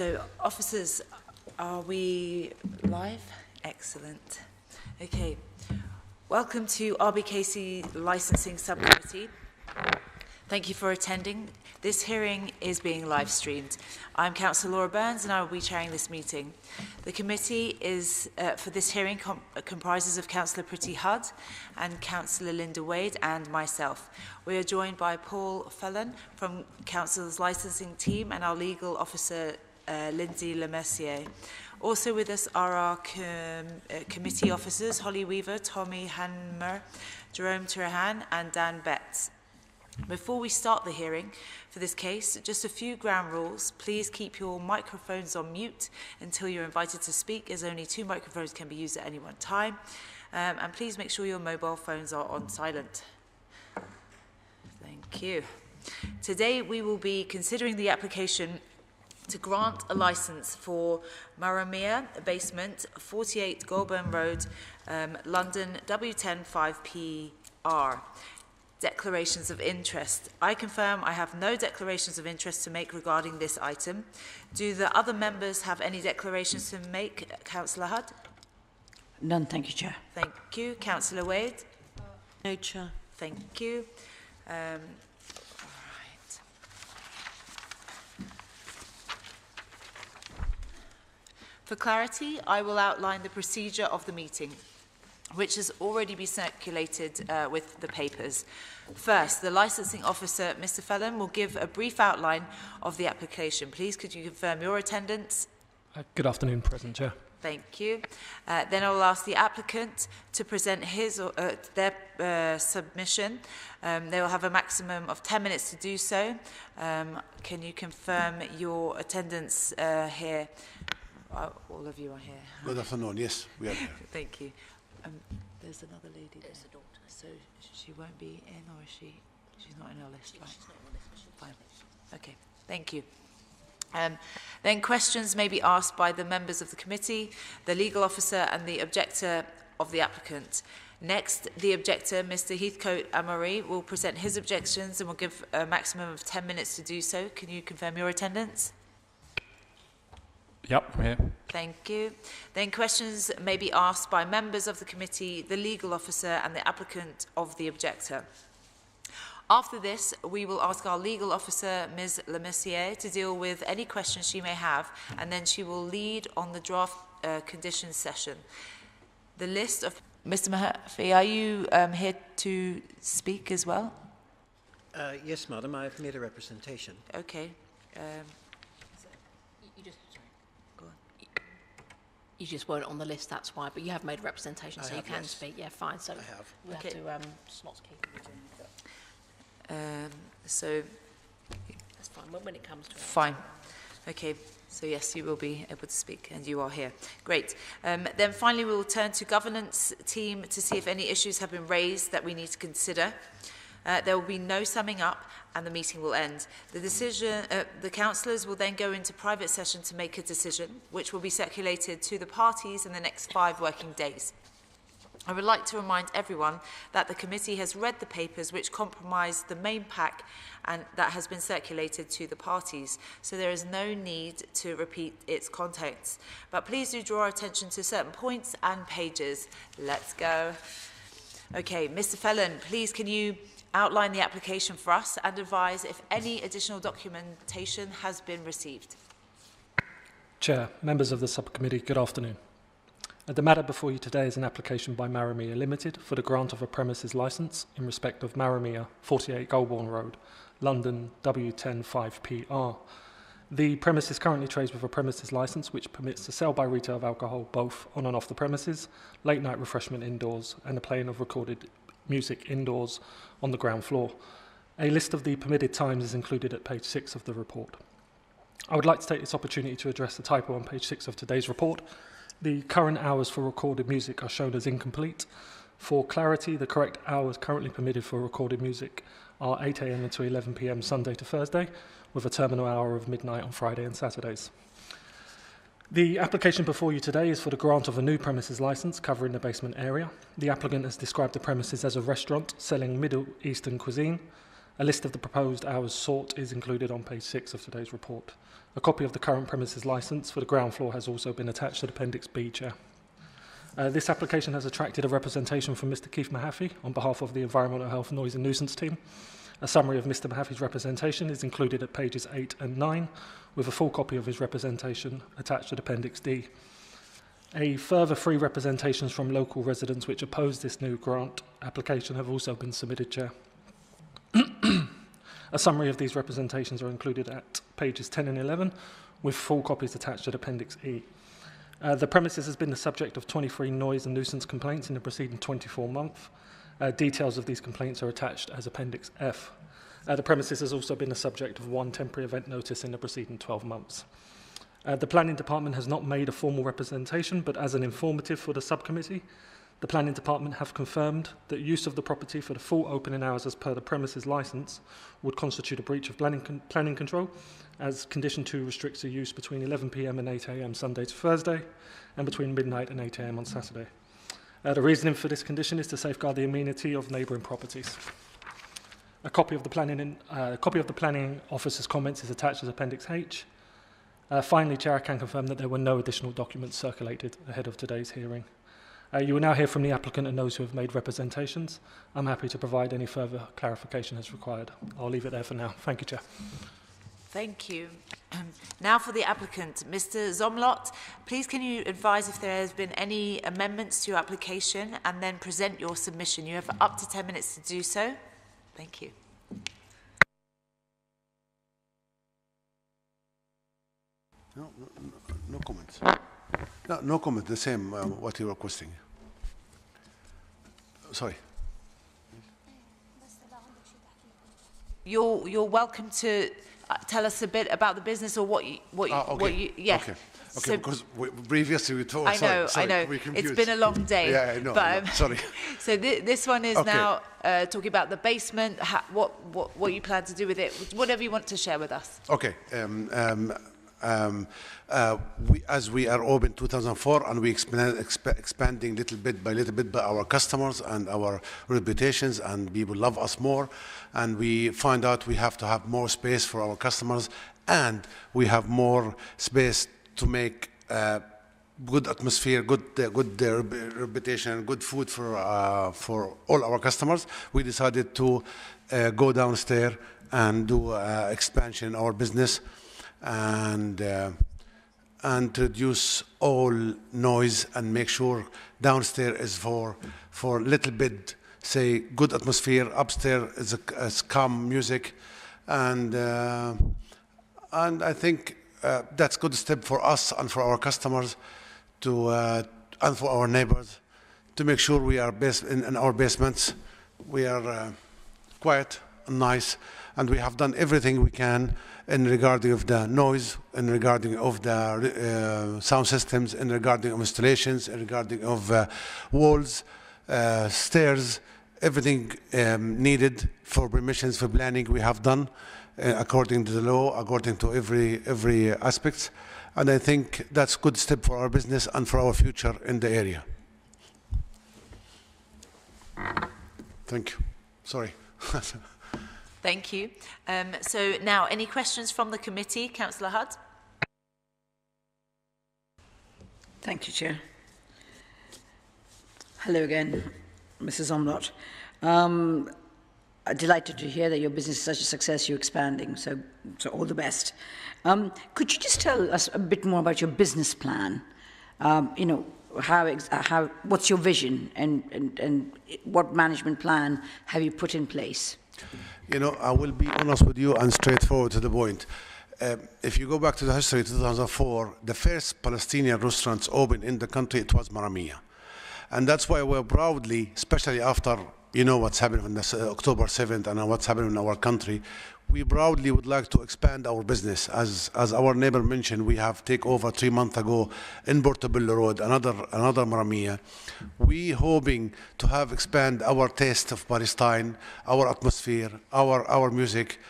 So, officers, are we live? Excellent. Okay. Welcome to RBKC Licensing Subcommittee. Thank you for attending. This hearing is being live streamed. I'm Councillor Laura Burns and I will be chairing this meeting. The committee is for this hearing comprises of Councillor Priti Hudd and Councillor Linda Wade and myself. We are joined by Paul Fellon from Council's licensing team and our legal officer Lindsay Lemessier. Also with us are our committee officers Holly Weaver, Tommy Hanmer, Jerome Turahan and Dan Betts. Before we start the hearing for this case, just a few ground rules. Please keep your microphones on mute until you're invited to speak, as only 2 microphones can be used at any one time. And please make sure your mobile phones are on silent. Thank you. Today we will be considering the application to grant a licence for Maramia Basement, 48 Goulburn Road, London, W10 5PR. Declarations of interest. I confirm I have no declarations of interest to make regarding this item. Do the other members have any declarations to make? Councillor Hudd? None, thank you, Chair. Thank you. Councillor Wade? No, Chair. Thank you. All right. For clarity, I will outline the procedure of the meeting, which has already been circulated with the papers. First, the licensing officer, Mr. Fellon, will give a brief outline of the application. Please, could you confirm your attendance? Good afternoon, President Chair. Thank you. Then I will ask the applicant to present his or their submission. They will have a maximum of 10 minutes to do so. Can you confirm your attendance here? All of you are here. Good afternoon. Yes, we are here. Thank you. There's another lady there. There's a daughter. So she won't be in, or is she? She's not in our list, right? She's not on the list. Fine. Okay. Thank you. Then questions may be asked by the members of the committee, the legal officer and the objector of the applicant. Next, the objector, Mr. Heathcote Amory, will present his objections and will give a maximum of 10 minutes to do so. Can you confirm your attendance? Yep, we're here. Thank you. Then questions may be asked by members of the committee, the legal officer and the applicant of the objector. After this, we will ask our legal officer, Ms. Lemessier, to deal with any questions she may have, and then she will lead on the draft conditions session. The list of... Mr. Mahaffey, are you here to speak as well? Yes, madam. I have made a representation. Okay. You just weren't on the list, that's why, but you have made a representation, so you can speak. Yeah, fine. So I have. We Okay. have to slots keep. So... That's fine, when it comes to it. Fine. Okay, so yes, you will be able to speak and you are here. Great. Then finally we will turn to governance team to see if any issues have been raised that we need to consider. There will be no summing up and the meeting will end. The councillors will then go into private session to make a decision, which will be circulated to the parties in the next 5 working days. I would like to remind everyone that the committee has read the papers which comprise the main pack and that has been circulated to the parties, so there is no need to repeat its contents. But please do draw attention to certain points and pages. Let's go. Okay, Mr. Fellon, please can you outline the application for us and advise if any additional documentation has been received. Chair, members of the subcommittee, good afternoon. The matter before you today is an application by Maramia Limited for the grant of a premises licence in respect of Maramia, 48 Goulburn Road, London, W10 5PR. The premises currently trades with a premises licence which permits the sale by retail of alcohol both on and off the premises, late night refreshment indoors and the playing of recorded music indoors on the ground floor. A list of the permitted times is included at page 6 of the report. I would like to take this opportunity to address the typo on page 6 of today's report. The current hours for recorded music are shown as incomplete. For clarity, the correct hours currently permitted for recorded music are 8 AM to 11 PM Sunday to Thursday, with a terminal hour of midnight on Friday and Saturdays. The application before you today is for the grant of a new premises licence covering the basement area. The applicant has described the premises as a restaurant selling Middle Eastern cuisine. A list of the proposed hours sought is included on page 6 of today's report. A copy of the current premises licence for the ground floor has also been attached to Appendix B, Chair. This application has attracted a representation from Mr. Keith Mahaffey on behalf of the Environmental Health, Noise and Nuisance team. A summary of Mr. Mahaffey's representation is included at pages 8 and 9, with a full copy of his representation attached to Appendix D. A further 3 representations from local residents which oppose this new grant application have also been submitted, Chair. A summary of these representations are included at pages 10 and 11, with full copies attached to Appendix E. The premises has been the subject of 23 noise and nuisance complaints in the preceding 24 months. Details of these complaints are attached as Appendix F. The premises has also been the subject of 1 temporary event notice in the preceding 12 months. The Planning Department has not made a formal representation, but as an informative for the subcommittee, the Planning Department have confirmed that use of the property for the full opening hours as per the premises licence would constitute a breach of planning control, as Condition 2 restricts the use between 11 p.m. and 8 a.m. Sunday to Thursday, and between midnight and 8 a.m. on Saturday. The reasoning for this condition is to safeguard the amenity of neighbouring properties. A copy of the planning officer's comments is attached as Appendix H. Finally, Chair, I can confirm that there were no additional documents circulated ahead of today's hearing. You will now hear from the applicant and those who have made representations. I'm happy to provide any further clarification as required. I'll leave it there for now. Thank you, Chair. Thank you. Now for the applicant, Mr. Zomlot, please can you advise if there has been any amendments to your application and then present your submission. You have up to 10 minutes to do so. Thank you. No comments. No comment, the same what you were requesting. Sorry. You're welcome to tell us a bit about the business or what you yeah. Okay. So, because previously we told. I know. It's been a long day. Yeah, I know. But, sorry. So this one is now talking about the basement. What you plan to do with it? Whatever you want to share with us. Okay. As we are open 2004 and we expanding little bit by our customers and our reputations, and people love us more, and we find out we have to have more space for our customers, and we have more space to make good atmosphere, good reputation, good food for all our customers. We decided to go downstairs and do expansion in our business, and reduce all noise and make sure downstairs is for little bit, say, good atmosphere. Upstairs is calm music, and I think that's good step for us and for our customers to and for our neighbors to make sure we are in our basements. We are quiet and nice, and we have done everything we can in regarding of the noise, in regarding of the sound systems, in regarding of installations, in regarding of walls, stairs, everything needed for permissions for planning we have done according to the law, according to every aspect. And I think that's a good step for our business and for our future in the area. Thank you. Sorry. Thank you. So now, any questions from the committee? Councillor Hudd. Thank you, Chair. Hello again, Mrs. Omlot. Delighted to hear that your business is such a success, you're expanding, so all the best. Could you just tell us a bit more about your business plan? You know, what's your vision and what management plan have you put in place? You know, I will be honest with you and straightforward to the point. If you go back to the history, 2004, the first Palestinian restaurants opened in the country, it was Maramia. And that's why we're proudly, especially after, you know, what's happened on October 7th and what's happening in our country, we proudly would like to expand our business. As our neighbor mentioned, we have taken over 3 months ago in Portobello Road, another Maramia. We hoping to have expand our taste of Palestine, our atmosphere, our music,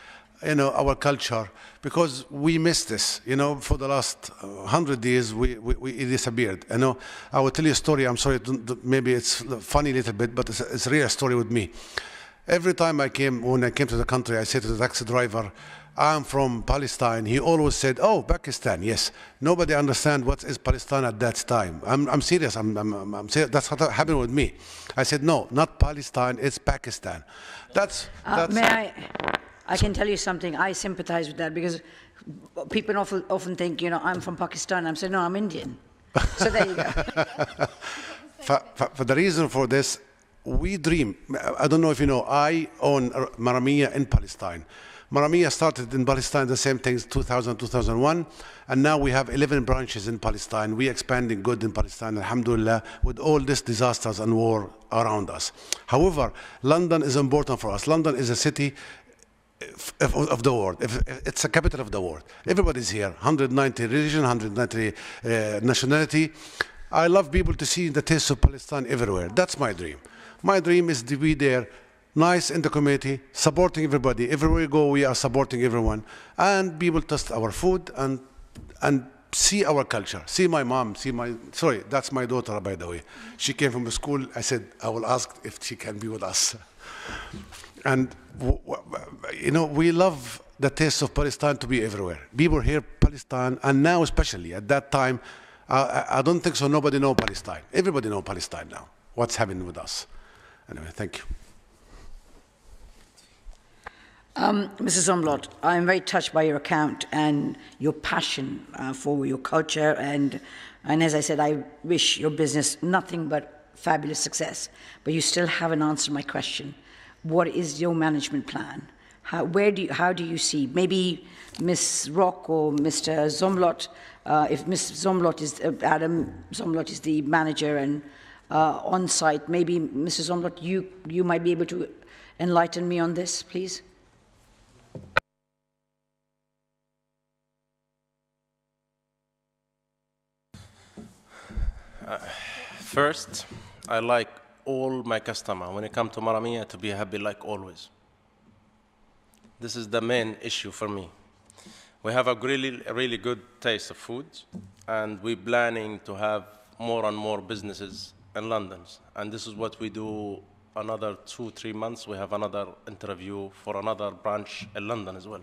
you know, our culture, because we miss this. You know, for the last 100 years, it disappeared. You know, I will tell you a story. I'm sorry, maybe it's funny a little bit, but it's a real story with me. Every time when I came to the country, I said to the taxi driver, I'm from Palestine. He always said, oh, Pakistan, yes. Nobody understand what is Palestine at that time. I'm serious. I'm serious. That's what happened with me. I said, no, not Palestine, it's Pakistan. That's I can tell you something. I sympathize with that because people often think, I'm from Pakistan. I'm saying, no, I'm Indian. So there you go. For the reason for this, we dream. I don't know if you know, I own Maramia in Palestine. Maramia started in Palestine, the same thing, 2000, 2001, and now we have 11 branches in Palestine. We're expanding good in Palestine, alhamdulillah, with all these disasters and war around us. However, London is important for us. London is a city of the world. It's a capital of the world. Everybody's here, 190 religion, 190 nationality. I love people to see the taste of Palestine everywhere. That's my dream. My dream is to be there, nice in the community, supporting everybody. Everywhere we go, we are supporting everyone. And people taste our food and see our culture. See my mom, sorry, that's my daughter, by the way. She came from the school. I said, I will ask if she can be with us. And, we love the taste of Palestine to be everywhere. People hear Palestine, and now especially, at that time, I don't think so nobody knows Palestine. Everybody knows Palestine now, what's happening with us. Anyway, thank you. Mrs. Zomlot, I'm very touched by your account and your passion for your culture. And as I said, I wish your business nothing but fabulous success. But you still haven't answered my question. What is your management plan? How do you see? Maybe Ms. Rock or Mr. Zomlot, if Ms. Zomlot is, Adam Zomlot is the manager and on site, maybe Mrs. Zomlot, you might be able to enlighten me on this, please. First, I like all my customers, when it comes to Maramia, to be happy like always. This is the main issue for me. We have a really good taste of food, and we're planning to have more and more businesses in London. And this is what we do. Another 2-3 months, we have another interview for another branch in London as well.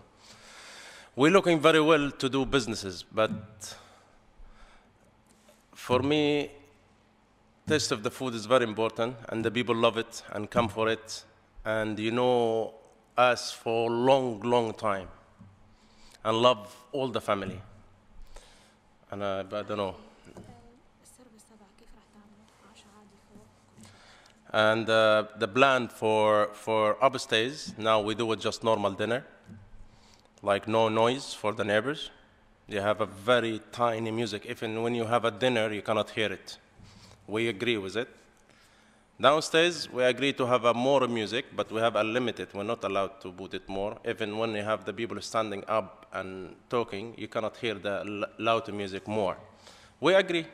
We're looking very well to do businesses, but for me, taste of the food is very important, and the people love it and come for it. And us for a long time, and love all the family. And I don't know. And the plan for upstairs, now we do it just normal dinner, like no noise for the neighbors. You have a very tiny music. Even when you have a dinner, you cannot hear it. We agree with it. Downstairs, we agree to have more music, but we have a limit. We're not allowed to put it more. Even when you have the people standing up and talking, you cannot hear the loud music more. We agree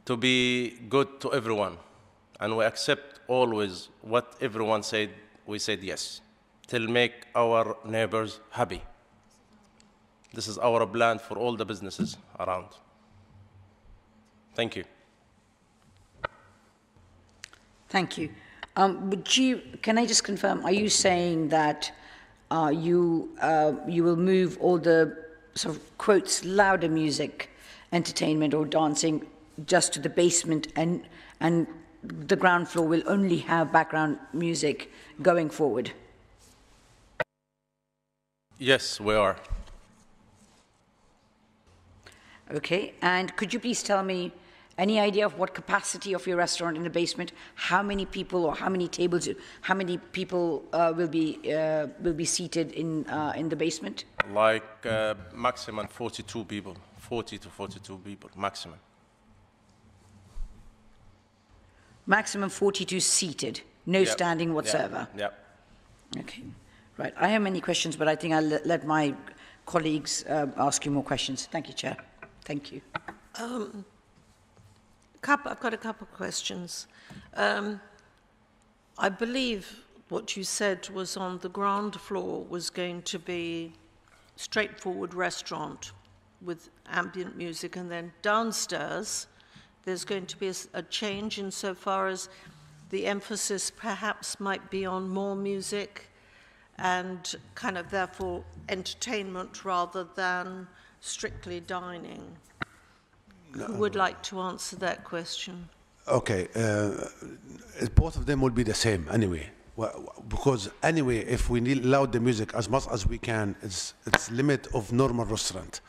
to be good to everyone. And we accept always what everyone said. We said yes, till make our neighbors happy. This is our plan for all the businesses around. Thank you. Thank you. Can I just confirm, are you saying that you will move all the sort of quotes louder music, entertainment or dancing just to the basement, and the ground floor will only have background music going forward? Yes, we are. Okay, and could you please tell me any idea of what capacity of your restaurant in the basement? How many people or how many tables? How many people will be seated in the basement? Like maximum 42 people, 40 to 42 people maximum. Maximum 42 seated, no standing whatsoever. Yeah. Okay, right. I have many questions, but I think I'll let my colleagues ask you more questions. Thank you, Chair. Thank you. I've got a couple of questions. I believe what you said was on the ground floor was going to be straightforward restaurant with ambient music, and then downstairs there's going to be a change insofar as the emphasis perhaps might be on more music and kind of therefore entertainment rather than strictly dining? Who would like to answer that question? Okay, both of them will be the same anyway. Because anyway, if we need loud the music as much as we can, it's limit of normal restaurant.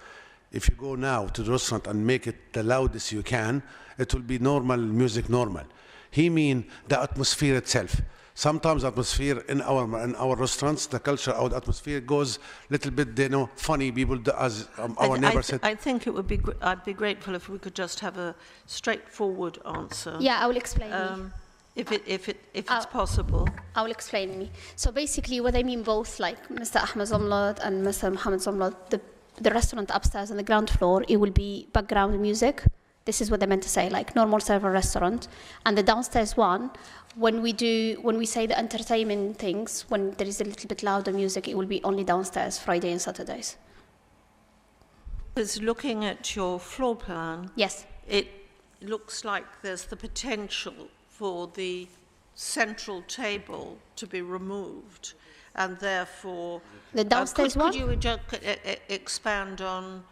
If you go now to the restaurant and make it the loudest you can, it will be normal music, normal. He mean the atmosphere itself. Sometimes atmosphere in our restaurants, the culture or the atmosphere goes little bit, you know, funny. People, as our neighbor said. I think it would be. I'd be grateful if we could just have a straightforward answer. Yeah, I will explain. If it's possible. I will explain me. So basically, what I mean both, like Mr. Ahmed Zomlot and Mr. Mohammed Zomlot, the restaurant upstairs on the ground floor, it will be background music. This is what I meant to say, like normal server restaurant. And the downstairs one, when we say the entertainment things, when there is a little bit louder music, it will be only downstairs, Friday and Saturdays. Because looking at your floor plan, yes, it looks like there's the potential for the central table to be removed, and therefore the downstairs one. Could you just expand on?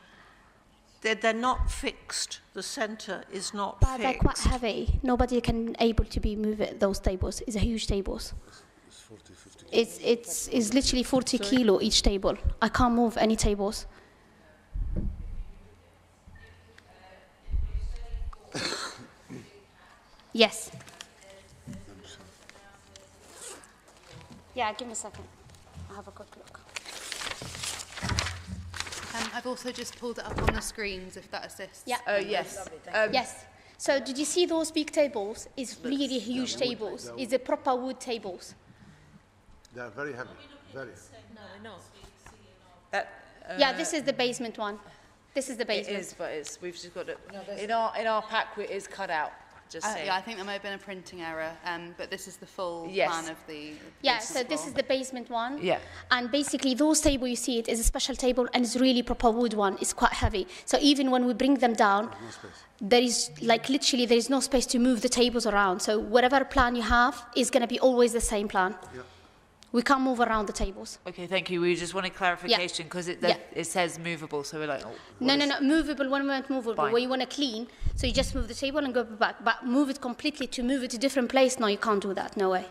They're not fixed. The center is not but fixed. They're quite heavy. Nobody can able to be move it. Those tables. It's a huge tables. It's literally 40 kilo each table. I can't move any tables. Yes. Yeah, give me a second. I'll have a quick look. I've also just pulled it up on the screens, if that assists. Yeah. Oh, yes. Yes. So did you see those big tables? It's really huge tables. It's a proper wood tables. They are very heavy. Very. No, we're not. Yeah, this is the basement one. This is the basement. It is, but we've just got it. In our pack, it is cut out. Just saying. Yeah, I think there may have been a printing error, but this is the full Yes. plan of the Yeah, so this is the basement one. Yeah. And basically those table you see it is a special table and it's really proper wood one. It's quite heavy. So even when we bring them down, there is like literally there is no space to move the tables around. So whatever plan you have is going to be always the same plan. Yeah. We can't move around the tables. Okay, thank you. We just wanted clarification because it says movable, so we're like, oh, No, movable, when we want movable, Fine. where you want to clean, so you just move the table and go back. But move it completely to move it to a different place, no, you can't do that, no way.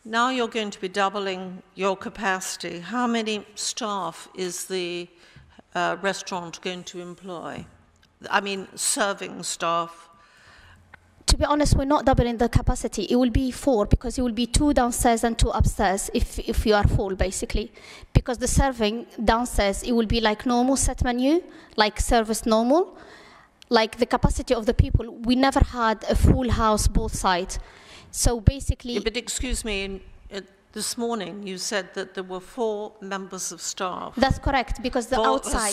Now you're going to be doubling your capacity. How many staff is the restaurant going to employ? I mean, serving staff. To be honest, we're not doubling the capacity. It will be 4 because it will be 2 downstairs and 2 upstairs if you are full, basically. Because the serving downstairs, it will be like normal set menu, like service normal. Like the capacity of the people, we never had a full house both sides. So basically... Yeah, but excuse me, this morning you said that there were 4 members of staff. That's correct, because the outside...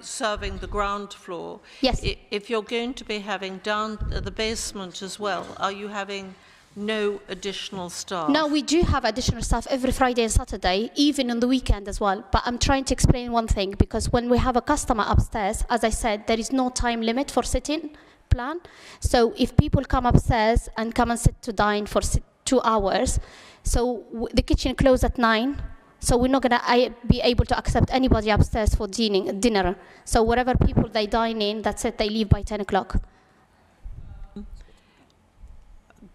Serving the ground floor. Yes. If you're going to be having down the basement as well, are you having no additional staff? No, we do have additional staff every Friday and Saturday, even on the weekend as well. But I'm trying to explain one thing, because when we have a customer upstairs, as I said, there is no time limit for sitting plan. So if people come upstairs and come and sit to dine for 2 hours, so the kitchen closes at 9, so we're not going to be able to accept anybody upstairs for dinner. So whatever people they dine in, that's it, they leave by 10 o'clock.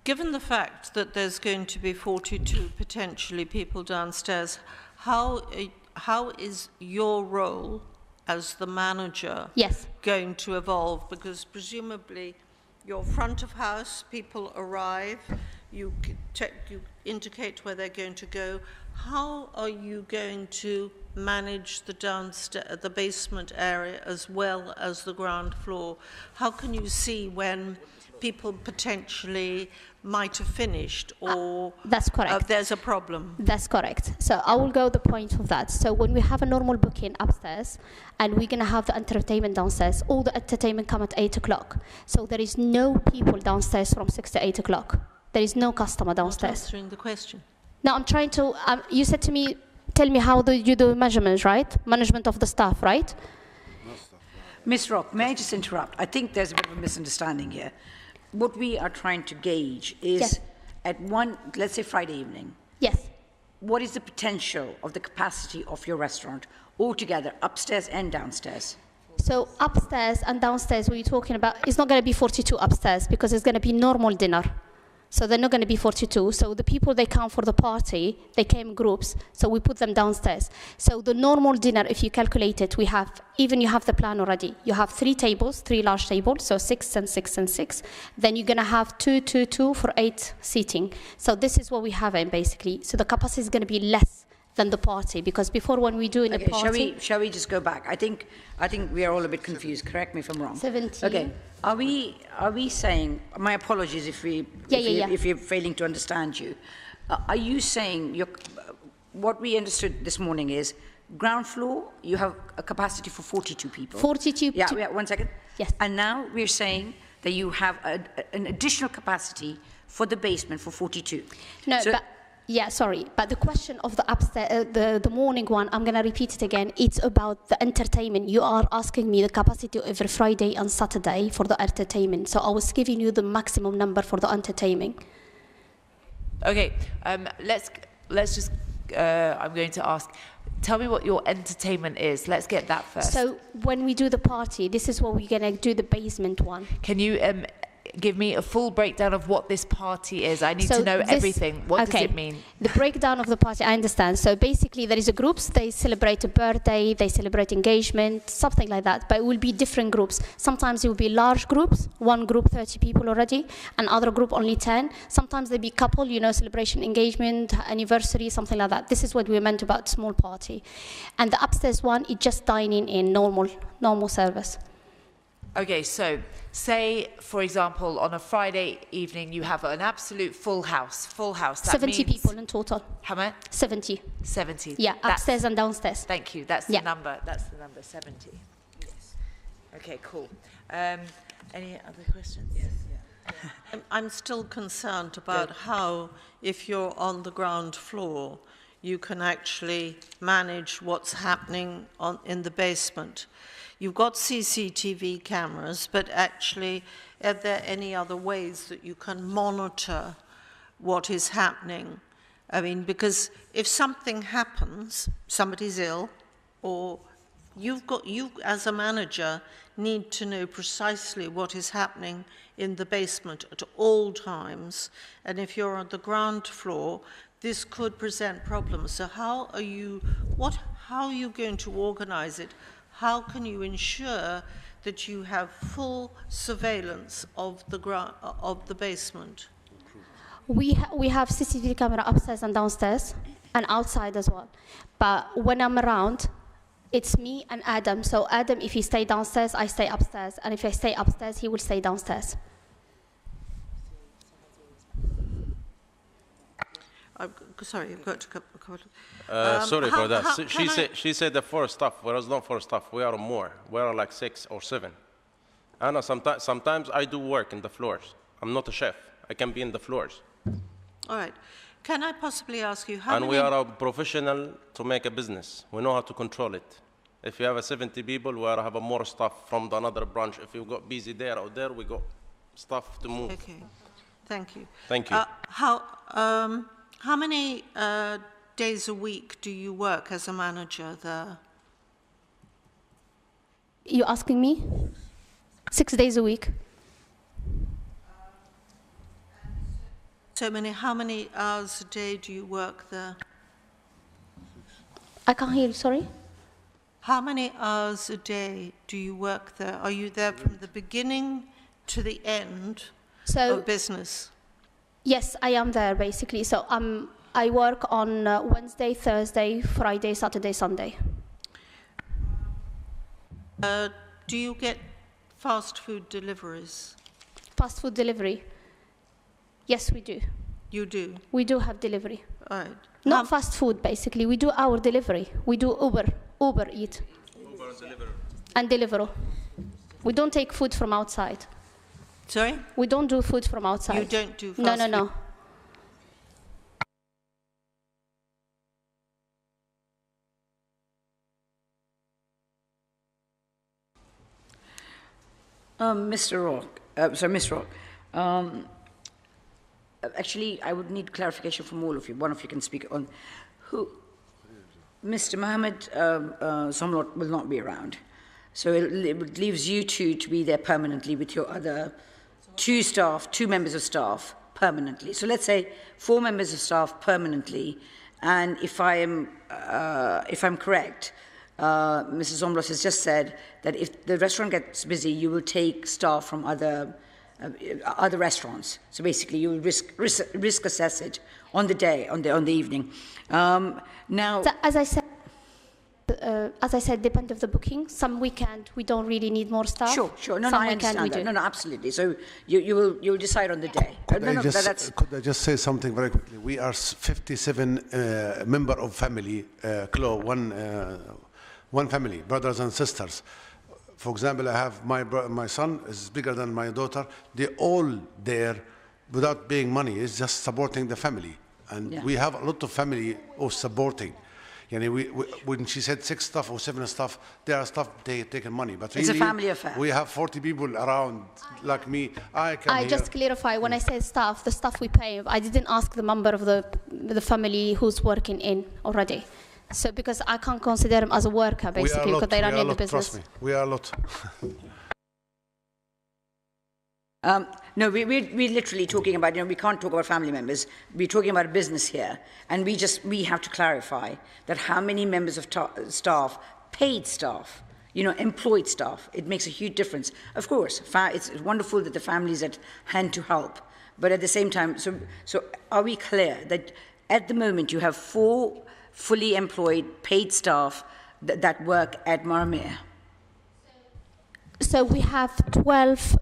Given the fact that there's going to be 42 potentially people downstairs, how is your role as the manager going to evolve? Because presumably your front of house, people arrive, you indicate where they're going to go. How are you going to manage the basement area as well as the ground floor? How can you see when people potentially might have finished or that's correct. There's a problem? That's correct. So I will go the point of that. So when we have a normal booking upstairs and we're going to have the entertainment downstairs, all the entertainment come at 8 o'clock. So there is no people downstairs from 6 to 8 o'clock. There is no customer downstairs. Not answering the question. No, I'm trying to, you said to me, tell me how do you do measurements, right? Management of the staff, right? Ms. Rock, may I just interrupt? I think there's a bit of a misunderstanding here. what we are trying to gauge is Yes. at one, let's say Friday evening, Yes. what is the potential of the capacity of your restaurant altogether, upstairs and downstairs? So upstairs and downstairs, what you're talking about, it's not going to be 42 upstairs because it's going to be normal dinner. So they're not going to be 42. So the people they come for the party, they came in groups. So we put them downstairs. So the normal dinner, if you calculate it, we have, even you have the plan already. You have 3 tables, 3 large tables, so 6 and 6 and 6. Then you're going to have 2, 2, 2 for 8 seating. So this is what we have in basically. So the capacity is going to be less than the party, because before when we do in a party... Shall we just go back? I think we are all a bit confused. Correct me if I'm wrong. 17. Okay. Are we saying, my apologies if we're failing to understand you. Are you saying, what we understood this morning is, ground floor, you have a capacity for 42 people. 42. Yeah, 1 second. Yes. And now we're saying that you have an additional capacity for the basement for 42. No, so, but... Yeah, sorry, but the question of the upstairs, the morning one, I'm going to repeat it again. It's about the entertainment. You are asking me the capacity every Friday and Saturday for the entertainment. So I was giving you the maximum number for the entertainment. Okay, let's just, I'm going to ask, tell me what your entertainment is. Let's get that first. So when we do the party, this is what we're going to do, the basement one. Can you give me a full breakdown of what this party is? I need to know everything. What does it mean? The breakdown of the party, I understand. So basically there is a groups, they celebrate a birthday, they celebrate engagement, something like that, but it will be different groups. Sometimes it will be large groups, one group 30 people already, another group only 10. Sometimes they be couple, celebration, engagement, anniversary, something like that. This is what we meant about small party. And the upstairs one is just dining in, normal service. Okay, so say, for example, on a Friday evening, you have an absolute full house. That 70 means, people in total. How much? 70. 70. Yeah, upstairs and downstairs. Thank you. That's the number. That's the number, 70. Yes. Okay, cool. Any other questions? Yes. Yeah. I'm still concerned about how, if you're on the ground floor, you can actually manage what's happening in the basement. You've got CCTV cameras, but actually, are there any other ways that you can monitor what is happening? I mean, because if something happens, somebody's ill, or you as a manager need to know precisely what is happening in the basement at all times. And if you're on the ground floor, this could present problems. So how are you going to organize it? How can you ensure that you have full surveillance of the basement? We have CCTV camera upstairs and downstairs, and outside as well. But when I'm around, it's me and Adam. So Adam, if he stay downstairs, I stay upstairs, and if I stay upstairs, he will stay downstairs. Sorry, I've got to cover. Sorry for that. She said the 4 staff. Whereas not 4 staff. We are more. We are like 6 or 7. I know sometimes I do work in the floors. I'm not a chef. I can be in the floors. All right. Can I possibly ask you how many... And we are a professional to make a business. We know how to control it. If you have 70 people, we have more staff from another branch. If you got busy there or there, we got stuff to move. Okay. Thank you. Thank you. How many days a week do you work as a manager there? You asking me? 6 days a week. How many hours a day do you work there? I can't hear you, sorry. How many hours a day do you work there? Are you there from the beginning to the end of business? Yes, I am there basically. So I work on Wednesday, Thursday, Friday, Saturday, Sunday. Do you get fast food deliveries? Fast food delivery? Yes, we do. You do? We do have delivery. All right. Not fast food, basically. We do our delivery. We do Uber Eat. Uber and Deliveroo. And Deliveroo. We don't take food from outside. Sorry? We don't do food from outside. You don't do fast food? No. Mr. Rock, Miss Rock, Actually, I would need clarification from all of you. One of you can speak on who. Mr. Mohammed Somlot will not be around. So it leaves you two to be there permanently with your other two members of staff permanently. So let's say 4 members of staff permanently. And if I'm correct, Mrs. Somlot has just said that if the restaurant gets busy, you will take staff from other restaurants. So basically, you will risk assess it on the day, on the evening. Now, so, as I said, depend of the booking. Some weekend we don't really need more staff. Sure. No, Some I weekend understand we that. do. No, absolutely. So you'll decide on the day. Could I just say something very quickly? We are 57 member of family, one family, brothers and sisters. For example, I have my son is bigger than my daughter. They're all there without paying money. It's just supporting the family. And we have a lot of family of supporting. When she said 6 staff or 7 staff, there are staff taking money. But it's really, a family affair. We have 40 people around, like me. I just clarify, when I say staff, the staff we pay, I didn't ask the member of the family who's working in already. So because I can't consider them as a worker, basically, because they run in the business. Trust me, we are a lot. No, we're literally talking about, we can't talk about family members. We're talking about a business here. And we have to clarify that how many members of staff, paid staff, employed staff, it makes a huge difference. Of course, it's wonderful that the family is at hand to help. But at the same time, so are we clear that at the moment you have 4 fully employed, paid staff that work at Marmia? So we have 12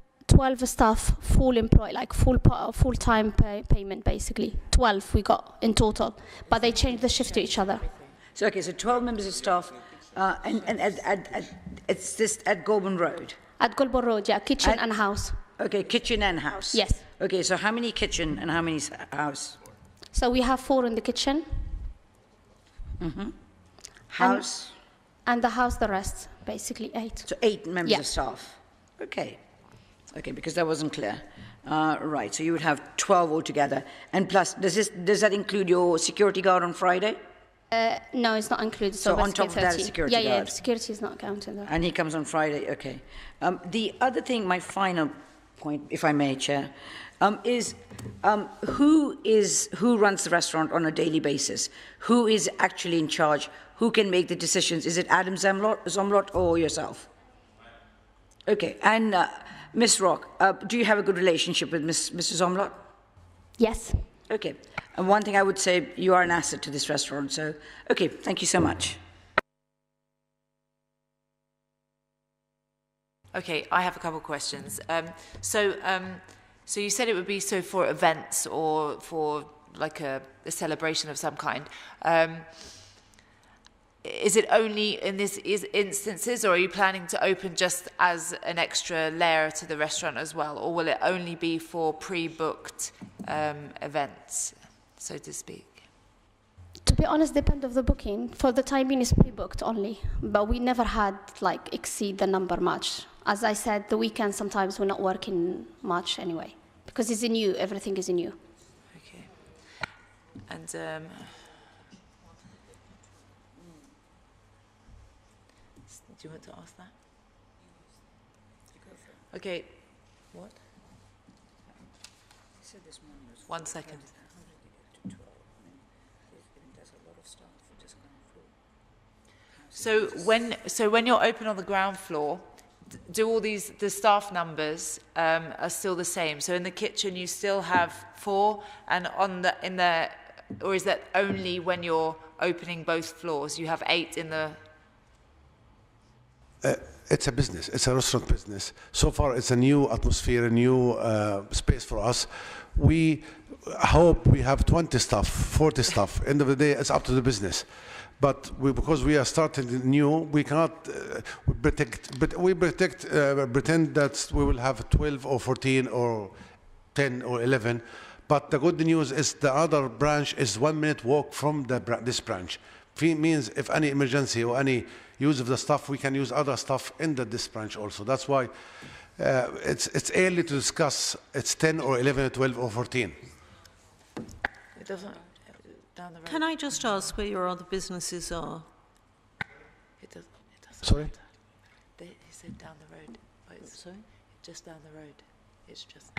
staff full employed, like full-time payment, basically. 12 we got in total, but they change the shift to each other. So 12 members of staff, and it's this at Goulburn Road? At Goulburn Road, yeah, kitchen and house. Okay, kitchen and house. Yes. Okay, so how many kitchen and how many house? So we have 4 in the kitchen. Mm-hmm. House? And the house, the rest, basically 8. So 8 members of staff. Okay, because that wasn't clear. Right, so you would have 12 altogether. And plus, does that include your security guard on Friday? No, it's not included. So on top of that, security guard? Yeah, security is not counted there. And he comes on Friday, okay. The other thing, my final point, if I may, Chair, is who runs the restaurant on a daily basis? Who is actually in charge? Who can make the decisions? Is it Adam Zomlot or yourself? Okay, and Ms. Rock, do you have a good relationship with Mr. Zomlot? Yes. Okay, and one thing I would say, you are an asset to this restaurant, so, okay, thank you so much. Okay, I have a couple of questions. So you said it would be for events or for like a celebration of some kind. Is it only in these instances, or are you planning to open just as an extra layer to the restaurant as well, or will it only be for pre-booked events, so to speak? To be honest, depend of the booking. For the time being, it's pre-booked only, but we never had exceed the number much. As I said, the weekend sometimes we're not working much anyway, because it's new. Everything is new. Okay. And do you want to ask that? Okay. What? 1 second. So when you're open on the ground floor, do all the staff numbers are still the same? So in the kitchen you still have 4, and or is that only when you're opening both floors? You have 8 in the. It's a business. It's a restaurant business. So far, it's a new atmosphere, a new space for us. We hope we have 20 staff, 40 staff. End of the day, it's up to the business. But because we are starting new, we cannot predict. But we pretend that we will have 12 or 14 or 10 or 11. But the good news is the other branch is 1 minute walk from this branch. Means if any emergency or any use of the stuff, we can use other stuff in this branch also. That's why It's early to discuss. It's 10 or 11 or 12 or 14. It doesn't, down the road. Can I just ask where your other businesses are? It doesn't Sorry? matter. He said down the road. Oh, it's, sorry? Just down the road. It's just.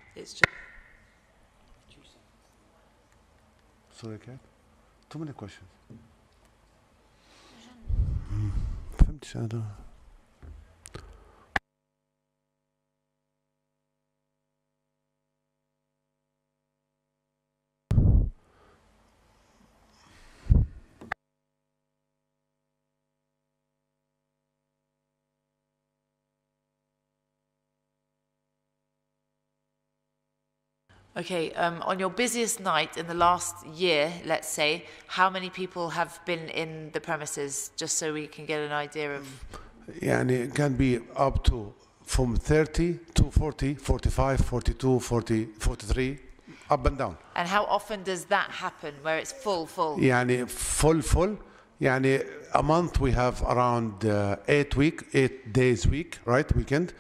Sorry, Kat? Too many questions. فهمتش هذا. Okay, on your busiest night in the last year, let's say, how many people have been in the premises, just so we can get an idea of... يعني it can be up to from 30 to 40, 45, 42, 40, 43, up and down. And how often does that happen, where it's full? يعني full. يعني a month we have around 8 days week, right, weekend.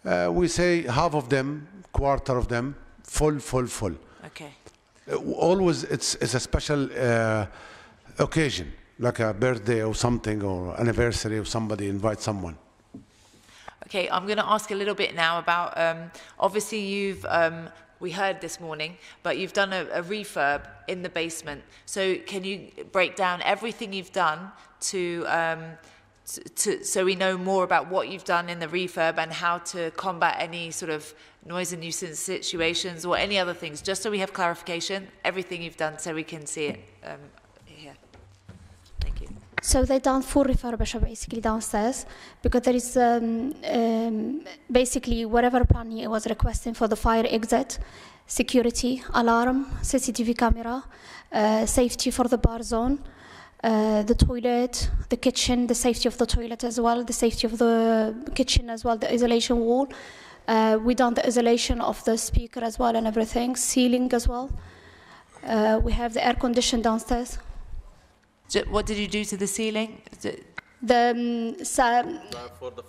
We say half of them, quarter of them, full. Okay. Always it's a special occasion, like a birthday or something, or anniversary, or somebody invite someone. Okay, I'm going to ask a little bit now about, obviously you've, we heard this morning, but you've done a refurb in the basement. So can you break down everything you've done so we know more about what you've done in the refurb and how to combat any sort of noise and nuisance situations or any other things, just so we have clarification, everything you've done so we can see it here. Thank you. So they done full refurbish basically downstairs, because there is basically whatever plan he was requesting for the fire exit, security, alarm, CCTV camera, safety for the bar zone, the toilet, the kitchen, the safety of the toilet as well, the safety of the kitchen as well, the isolation wall. We done the isolation of the speaker as well and everything, ceiling as well. We have the air condition downstairs. What did you do to the ceiling? The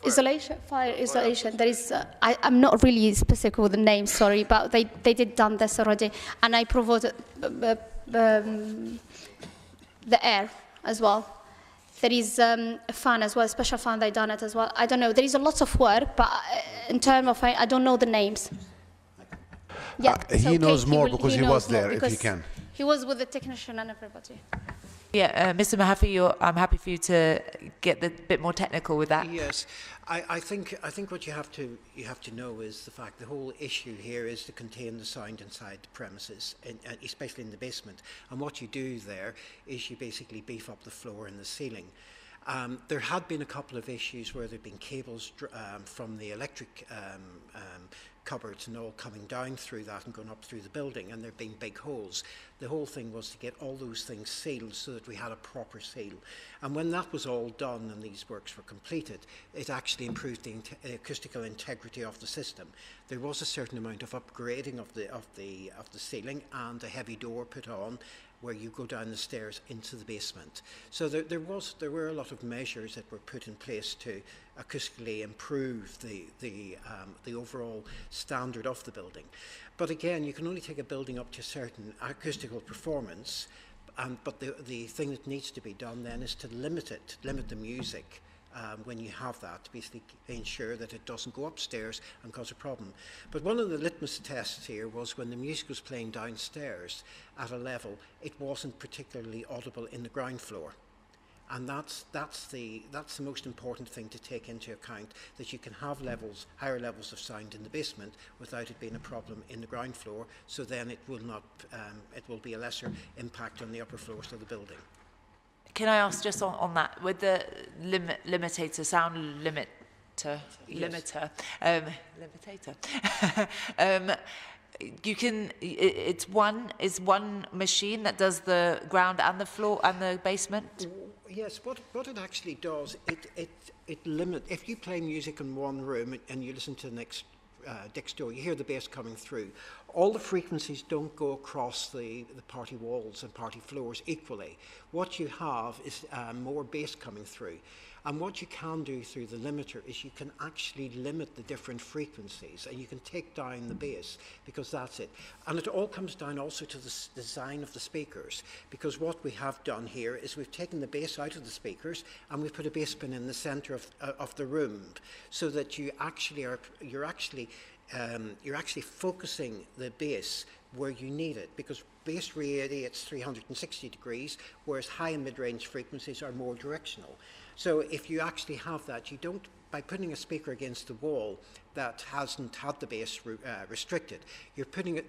isolation, fire isolation. There is. I'm not really specific with the name, sorry, but they did done this already, and I provided the air as well. There is a fan as well, a special fan. They done it as well. I don't know. There is a lot of work, but in terms of, I don't know the names. Yeah, he knows more because he was there. If he can, he was with the technician and everybody. Yeah, Mr. Mahaffey, I'm happy for you to get a bit more technical with that. Yes, I think what you have to know is the fact the whole issue here is to contain the sound inside the premises, especially in the basement. And what you do there is you basically beef up the floor and the ceiling. There had been a couple of issues where there had been cables from the electric cupboards and all coming down through that and going up through the building, and there have been big holes. The whole thing was to get all those things sealed so that we had a proper seal. And when that was all done and these works were completed, it actually improved the acoustical integrity of the system. There was a certain amount of upgrading of the ceiling and a heavy door put on where you go down the stairs into the basement. So there were a lot of measures that were put in place to acoustically improve the overall standard of the building. But again, you can only take a building up to a certain acoustical performance, but the thing that needs to be done then is to limit the music when you have that, to basically ensure that it doesn't go upstairs and cause a problem. But one of the litmus tests here was when the music was playing downstairs at a level, it wasn't particularly audible in the ground floor. And that's the most important thing to take into account, that you can have higher levels of sound in the basement without it being a problem in the ground floor, so then it will be a lesser impact on the upper floors of the building. Can I ask just on that, with the sound limiter, you can, it's one machine that does the ground and the floor and the basement? Yes, what it actually does, it limits, if you play music in one room and you listen to the next door, you hear the bass coming through. all the frequencies don't go across the party walls and party floors equally. What you have is more bass coming through. And what you can do through the limiter is you can actually limit the different frequencies, and you can take down the bass, because that's it. And it all comes down also to the design of the speakers, because what we have done here is we've taken the bass out of the speakers and we've put a bass bin in the center of the room, so that you're actually focusing the bass where you need it, because bass radiates 360 degrees, whereas high and mid-range frequencies are more directional. So if you actually have that, you don't, by putting a speaker against the wall that hasn't had the bass restricted, you're putting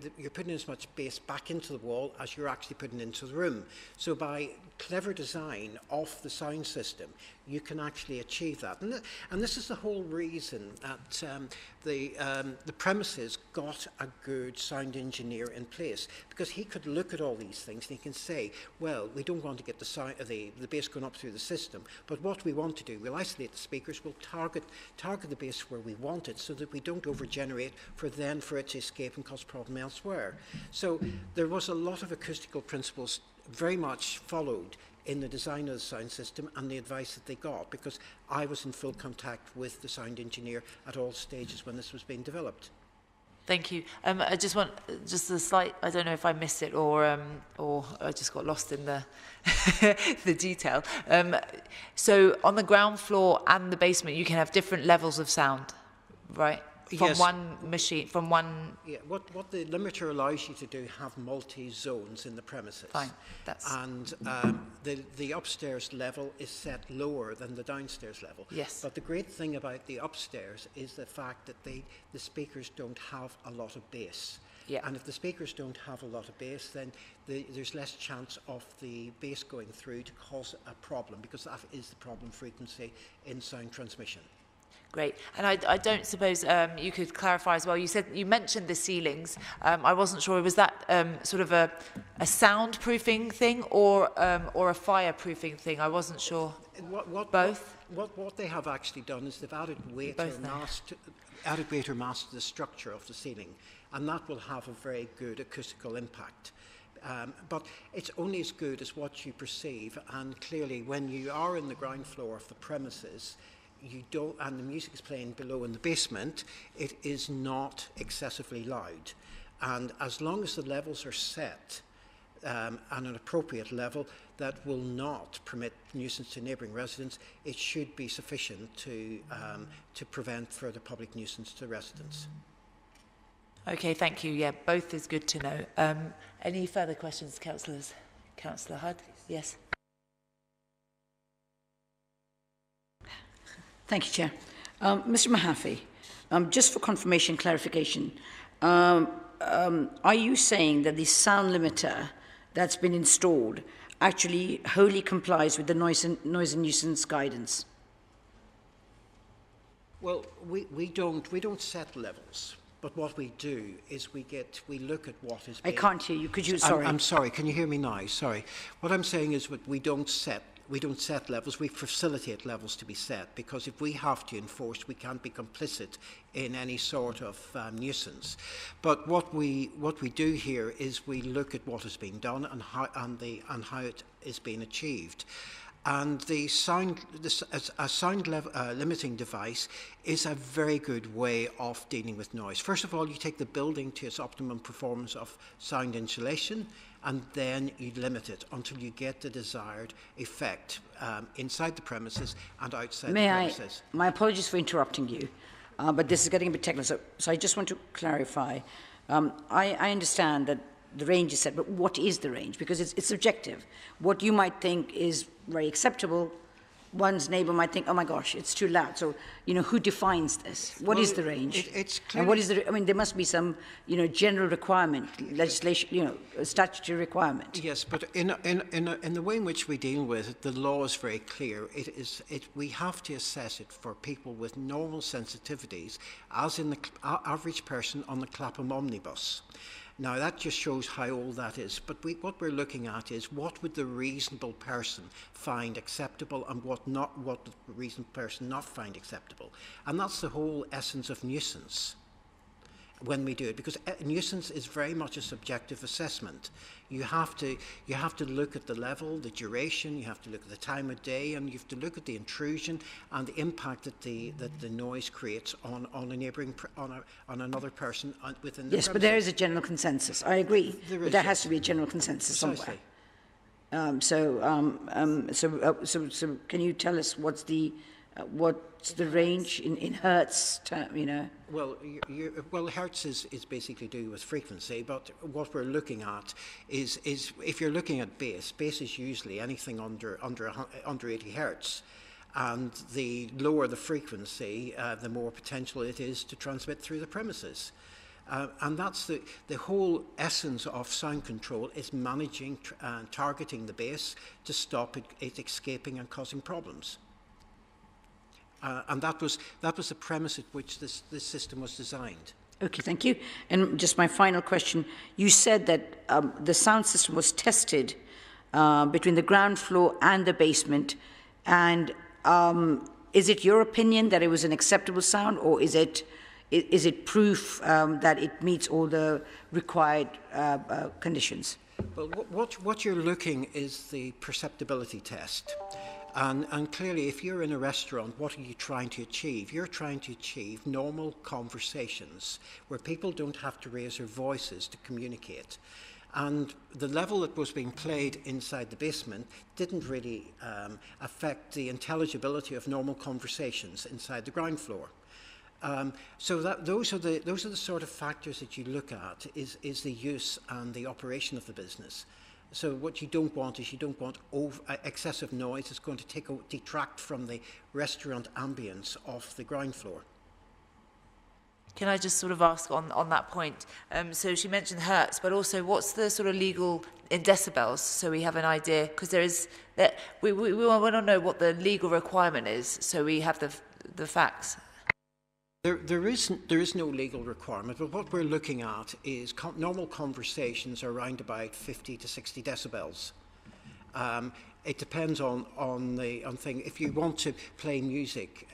as much bass back into the wall as you're actually putting into the room. So by clever design of the sound system, you can actually achieve that. And this is the whole reason that the premises got a good sound engineer in place, because he could look at all these things and he can say, well, we don't want to get the bass going up through the system, but what we want to do, we'll isolate the speakers, we'll target the bass where we want it, so that we don't overgenerate for it to escape and cause problem elsewhere. So there was a lot of acoustical principles very much followed in the design of the sound system and the advice that they got, because I was in full contact with the sound engineer at all stages when this was being developed. Thank you. I just want just a slight, I don't know if I missed it or I just got lost in the the detail. So on the ground floor and the basement, you can have different levels of sound, right? From Yes. one machine, from one... Yeah, what the limiter allows you to do, have multi-zones in the premises. Fine, that's... And the upstairs level is set lower than the downstairs level. Yes. But the great thing about the upstairs is the fact that the speakers don't have a lot of bass. Yeah. And if the speakers don't have a lot of bass, then there's less chance of the bass going through to cause a problem, because that is the problem frequency in sound transmission. Great. And I don't suppose you could clarify as well. You mentioned the ceilings. I wasn't sure, was that sort of a soundproofing thing or a fireproofing thing? I wasn't sure. Both? What they have actually done is they've added weight or mass to the structure of the ceiling, and that will have a very good acoustical impact. But it's only as good as what you perceive, and clearly when you are in the ground floor of the premises, and the music is playing below in the basement, it is not excessively loud. And as long as the levels are set at an appropriate level that will not permit nuisance to neighbouring residents, it should be sufficient to prevent further public nuisance to residents. Okay, thank you. Yeah, both is good to know. Any further questions, councillors? Councillor Hudd? Yes. Thank you, Chair. Mr. Mahaffey, just for confirmation, clarification, are you saying that the sound limiter that's been installed actually wholly complies with the noise and nuisance guidance? Well, we don't set levels, but what we do is we look at what is. I can't hear you. Could you? Sorry. I'm sorry. Can you hear me now? Sorry. What I'm saying is that we don't set levels, we facilitate levels to be set, because if we have to enforce, we can't be complicit in any sort of nuisance. But what we do here is we look at what has been done and how it is being achieved. And a sound limiting device is a very good way of dealing with noise. First of all, you take the building to its optimum performance of sound insulation, and then you limit it until you get the desired effect inside the premises and outside the premises. My apologies for interrupting you, but this is getting a bit technical. So I just want to clarify. I understand that the range is set, but what is the range? Because it's subjective. What you might think is very acceptable, one's neighbour might think, oh my gosh, it's too loud. So, who defines this? What is the range? It's and what is there must be some, general requirement, legislation, a statutory requirement. Yes, but in the way in which we deal with it, the law is very clear. We have to assess it for people with normal sensitivities, as in the average person on the Clapham omnibus. Now, that just shows how old that is. But what we're looking at is what would the reasonable person find acceptable and what the reasonable person not find acceptable. And that's the whole essence of nuisance. when we do it, because nuisance is very much a subjective assessment. You have to look at the level, the duration, you have to look at the time of day, and you have to look at the intrusion and the impact that the noise creates on a neighbouring on another person within the Yes, premises. but there is a general consensus. I agree. But there has yes. to be a general consensus Precisely. somewhere. So can you tell us what's the range in hertz? You know. Well, well, hertz is basically due with frequency, but what we're looking at is if you're looking at bass is usually anything under 80 hertz, and the lower the frequency, the more potential it is to transmit through the premises. And that's the whole essence of sound control, is managing and targeting the bass to stop it escaping and causing problems. And that was the premise at which this system was designed. Okay, thank you. And just my final question. You said that the sound system was tested between the ground floor and the basement. And is it your opinion that it was an acceptable sound, or is it proof that it meets all the required conditions? Well, what you're looking is the perceptibility test. And clearly, if you're in a restaurant, what are you trying to achieve? You're trying to achieve normal conversations where people don't have to raise their voices to communicate. And the level that was being played inside the basement didn't really affect the intelligibility of normal conversations inside the ground floor. So those are the sort of factors that you look at, is the use and the operation of the business. So what you don't want is excessive noise. It's going to detract from the restaurant ambience of the ground floor. Can I just sort of ask on that point? So she mentioned hertz, but also what's the sort of legal in decibels, so we have an idea, because there is that we want to know what the legal requirement is, so we have the facts. There is no legal requirement, but what we're looking at is normal conversations are around about 50 to 60 decibels. It depends on thing. If you want to play music,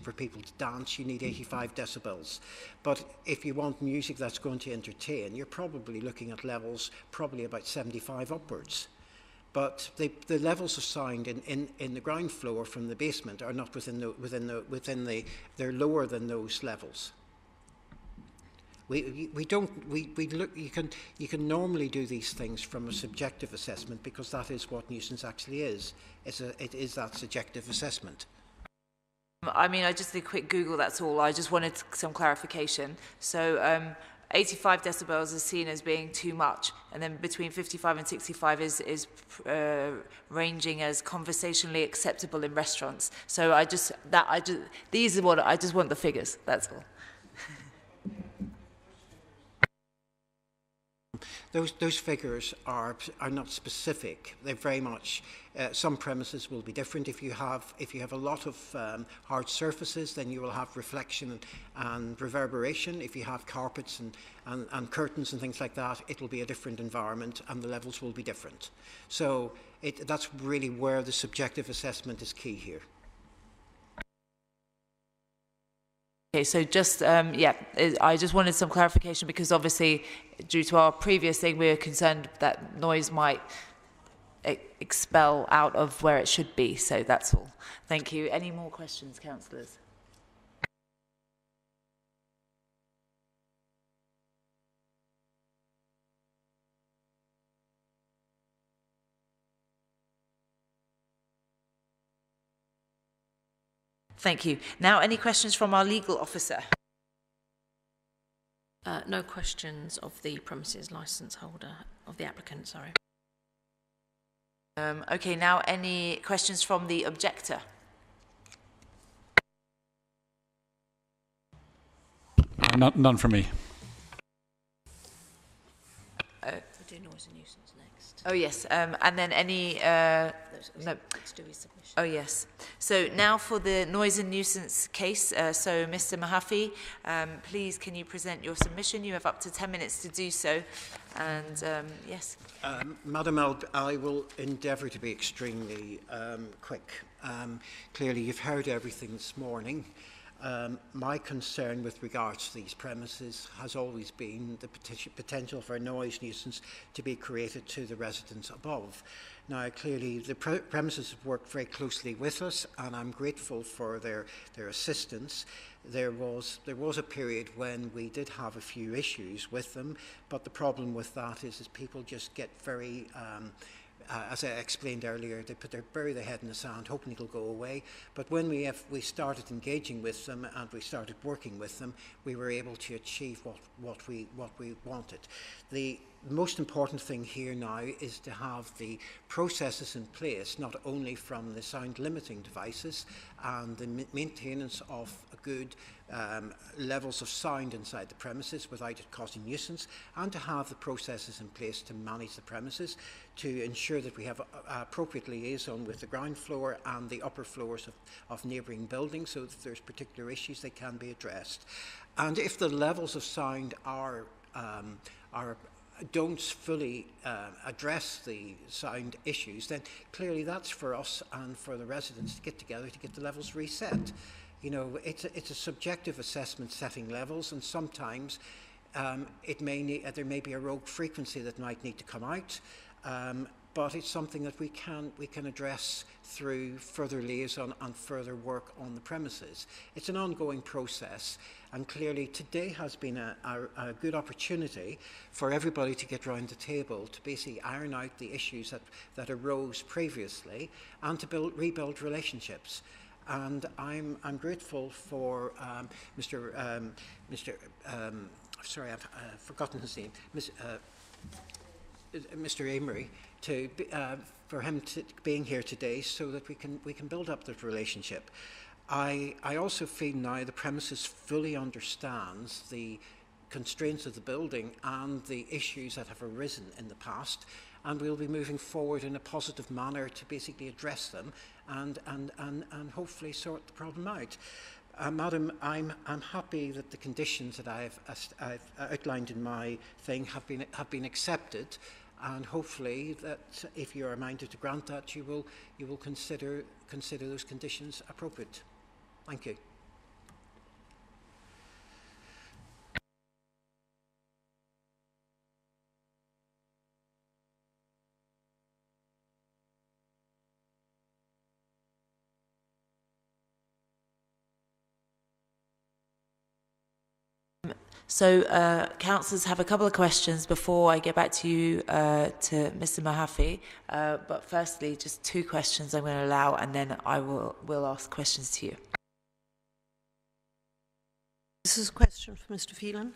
for people to dance, you need 85 decibels. But if you want music that's going to entertain, you're probably looking at levels probably about 75 upwards. But the levels of sound in the ground floor from the basement are not they're lower than those levels. You can normally do these things from a subjective assessment, because that is what nuisance actually is. It is that subjective assessment. I mean, I just did a quick Google, that's all. I just wanted some clarification. So 85 decibels is seen as being too much, and then between 55 and 65 is ranging as conversationally acceptable in restaurants. So I just want the figures, that's all. Those figures are not specific. They're very much. Some premises will be different. If you have a lot of hard surfaces, then you will have reflection and reverberation. If you have carpets and curtains and things like that, it will be a different environment, and the levels will be different. So that's really where the subjective assessment is key here. Okay, so just, I just wanted some clarification, because obviously, due to our previous thing, we're concerned that noise might expel out of where it should be. So that's all. Thank you. Any more questions, councillors? Thank you. Now, any questions from our legal officer? No questions of the premises licence holder, of the applicant, sorry. Okay, now any questions from the objector? None from me. We'll do noise and nuisance next. Oh, yes. And then any... no. Let's do his submission. Oh, yes. So now for the noise and nuisance case. So, Mr. Mahaffey, please can you present your submission? You have up to 10 minutes to do so. And, yes. Madam, I will endeavour to be extremely quick. Clearly, you've heard everything this morning. My concern with regards to these premises has always been the potential for a noise nuisance to be created to the residents above. Now, clearly, the premises have worked very closely with us, and I'm grateful for their assistance. There was a period when we did have a few issues with them, but the problem with that is people just get very as I explained earlier, they bury their head in the sand, hoping it'll go away. But when we started engaging with them and we started working with them, we were able to achieve what we wanted. The most important thing here now is to have the processes in place, not only from the sound limiting devices and the maintenance of good levels of sound inside the premises without it causing nuisance, and to have the processes in place to manage the premises, to ensure that we have appropriate liaison with the ground floor and the upper floors of neighbouring buildings, so that if there's particular issues, they can be addressed. And if the levels of sound don't fully address the sound issues, then clearly that's for us and for the residents to get together to get the levels reset. You know, it's a subjective assessment setting levels, and sometimes there may be a rogue frequency that might need to come out, but it's something that we can address through further liaison and further work on the premises. It's an ongoing process, and clearly today has been a good opportunity for everybody to get round the table to basically iron out the issues that arose previously and to rebuild relationships. And I'm grateful for sorry, I've forgotten his name, Mr. Amory, for him being here today, so that we can build up that relationship. I also feel now the premises fully understands the constraints of the building and the issues that have arisen in the past, and we'll be moving forward in a positive manner to basically address them and hopefully sort the problem out. Madam, I'm happy that the conditions that I've outlined in my thing have been accepted, and hopefully that if you are minded to grant that, you will consider those conditions appropriate. Thank you. So, councillors have a couple of questions before I get back to you, to Mr. Mahaffey. But firstly, just 2 questions I'm going to allow, and then I will ask questions to you. This is a question for Mr. Phelan.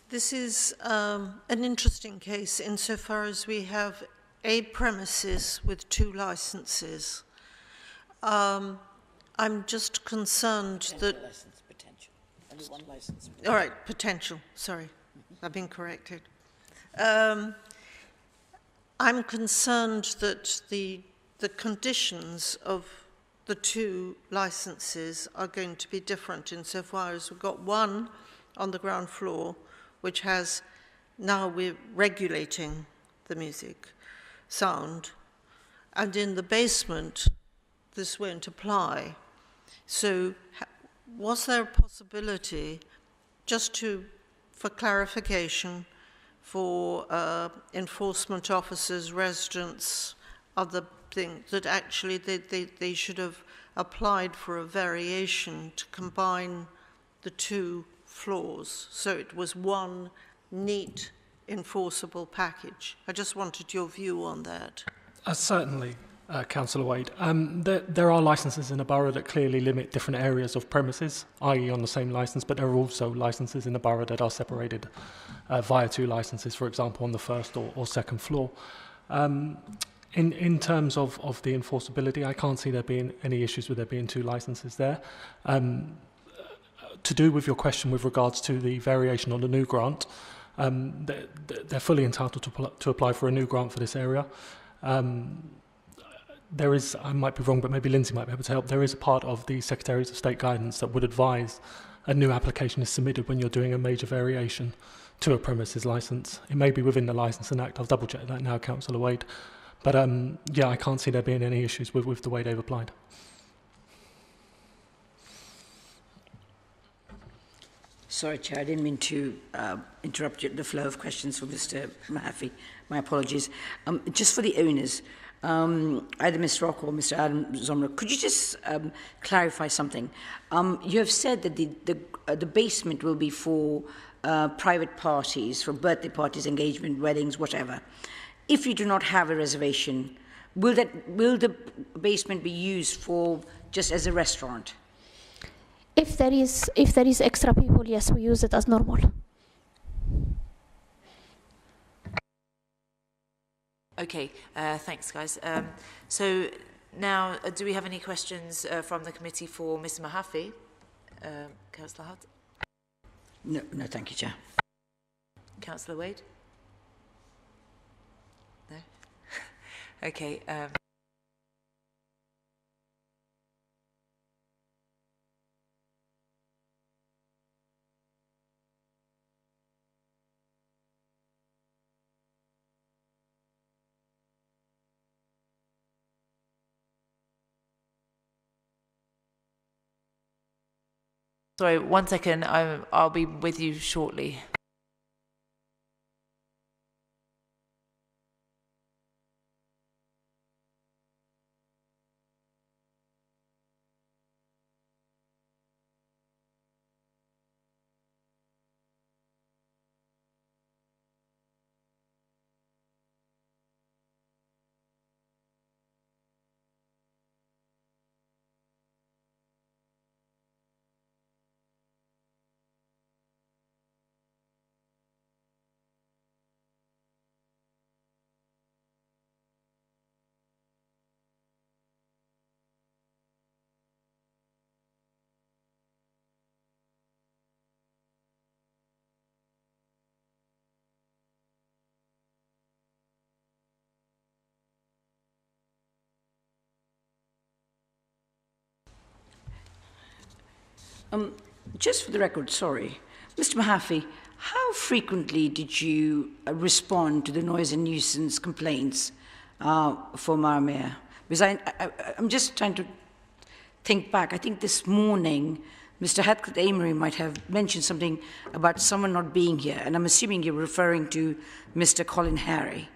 This is an interesting case insofar as we have a premises with 2 licenses. I'm just concerned that... Only 1 license. All right, potential. Sorry, I've been corrected. I'm concerned that the conditions of the 2 licenses are going to be different insofar as we've got one on the ground floor, which has, now we're regulating the music sound, and in the basement this won't apply. So was there a possibility, just for clarification, for enforcement officers, residents, other things, that actually they should have applied for a variation to combine the 2 floors, so it was one neat, enforceable package? I just wanted your view on that. Certainly. Councillor Wade, there are licences in a borough that clearly limit different areas of premises, i.e. on the same licence, but there are also licences in the borough that are separated via 2 licences, for example, on the 1st or 2nd floor. In terms of the enforceability, I can't see there being any issues with there being 2 licences there. To do with your question with regards to the variation on the new grant, they're fully entitled to apply for a new grant for this area. There is, I might be wrong, but maybe Lindsay might be able to help, there is a part of the Secretaries of State guidance that would advise a new application is submitted when you're doing a major variation to a premises licence. It may be within the Licensing Act. I've double-checked that now, Councillor Wade. But yeah, I can't see there being any issues with the way they've applied. Sorry, Chair, I didn't mean to interrupt the flow of questions for Mr. Mahaffey. My apologies. Just for the owners, either Ms. Rock or Mr. Adam Zomra, could you just clarify something? You have said that the basement will be for private parties, for birthday parties, engagement, weddings, whatever. If you do not have a reservation, will the basement be used for just as a restaurant? If there is extra people, yes, we use it as normal. Okay, thanks, guys. So now, do we have any questions from the committee for Mr. Mahaffey? Councillor Hutt? No, thank you, Chair. Councillor Wade? No? Okay. Sorry, 1 second. I'll be with you shortly. Just for the record, sorry, Mr. Mahaffey, how frequently did you respond to the noise and nuisance complaints for Marmia? Because I'm just trying to think back. I think this morning, Mr. Heathcliff Amory might have mentioned something about someone not being here, and I'm assuming you're referring to Mr. Colin Harry.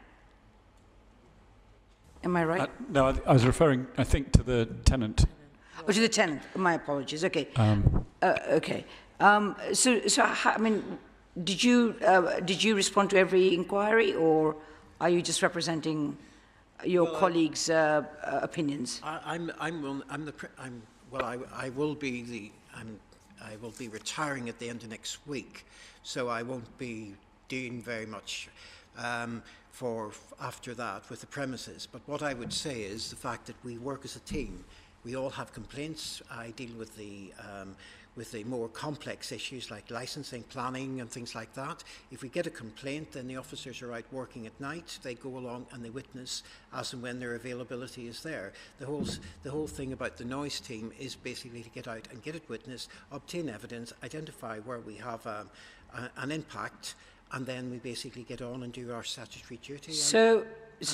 Am I right? No, I was referring, I think, to the tenant. Oh, to the tenant. My apologies. Okay. Okay. So I mean, did you respond to every inquiry, or are you just representing your colleagues' opinions? I will be retiring at the end of next week, so I won't be doing very much for after that with the premises. But what I would say is the fact that we work as a team. We all have complaints. I deal with the more complex issues like licensing, planning and things like that. If we get a complaint, then the officers are out working at night. They go along and they witness as and when their availability is there. The whole thing about the noise team is basically to get out and get it witnessed, obtain evidence, identify where we have an impact, and then we basically get on and do our statutory duty. So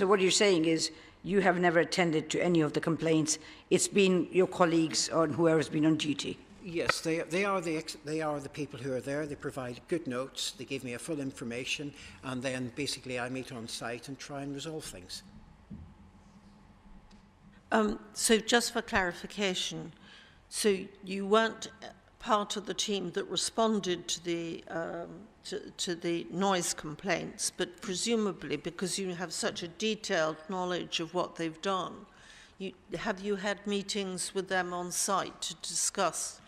what you're saying is you have never attended to any of the complaints. It's been your colleagues or whoever's been on duty. Yes, they are the people who are there. They provide good notes. They give me a full information, and then basically I meet on site and try and resolve things. So just for clarification, so you weren't part of the team that responded to the noise complaints, but presumably because you have such a detailed knowledge of what they've done, have you had meetings with them on site to discuss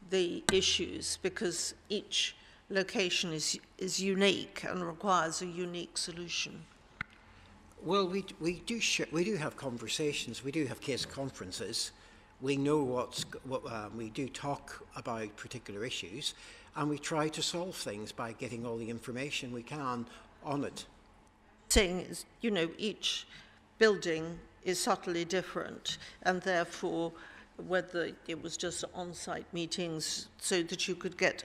the issues, because each location is unique and requires a unique solution? Well, we do have conversations. We do have case conferences. We know we do talk about particular issues, and we try to solve things by getting all the information we can on it. Saying is, you know, each building is subtly different, and therefore whether it was just on-site meetings so that you could get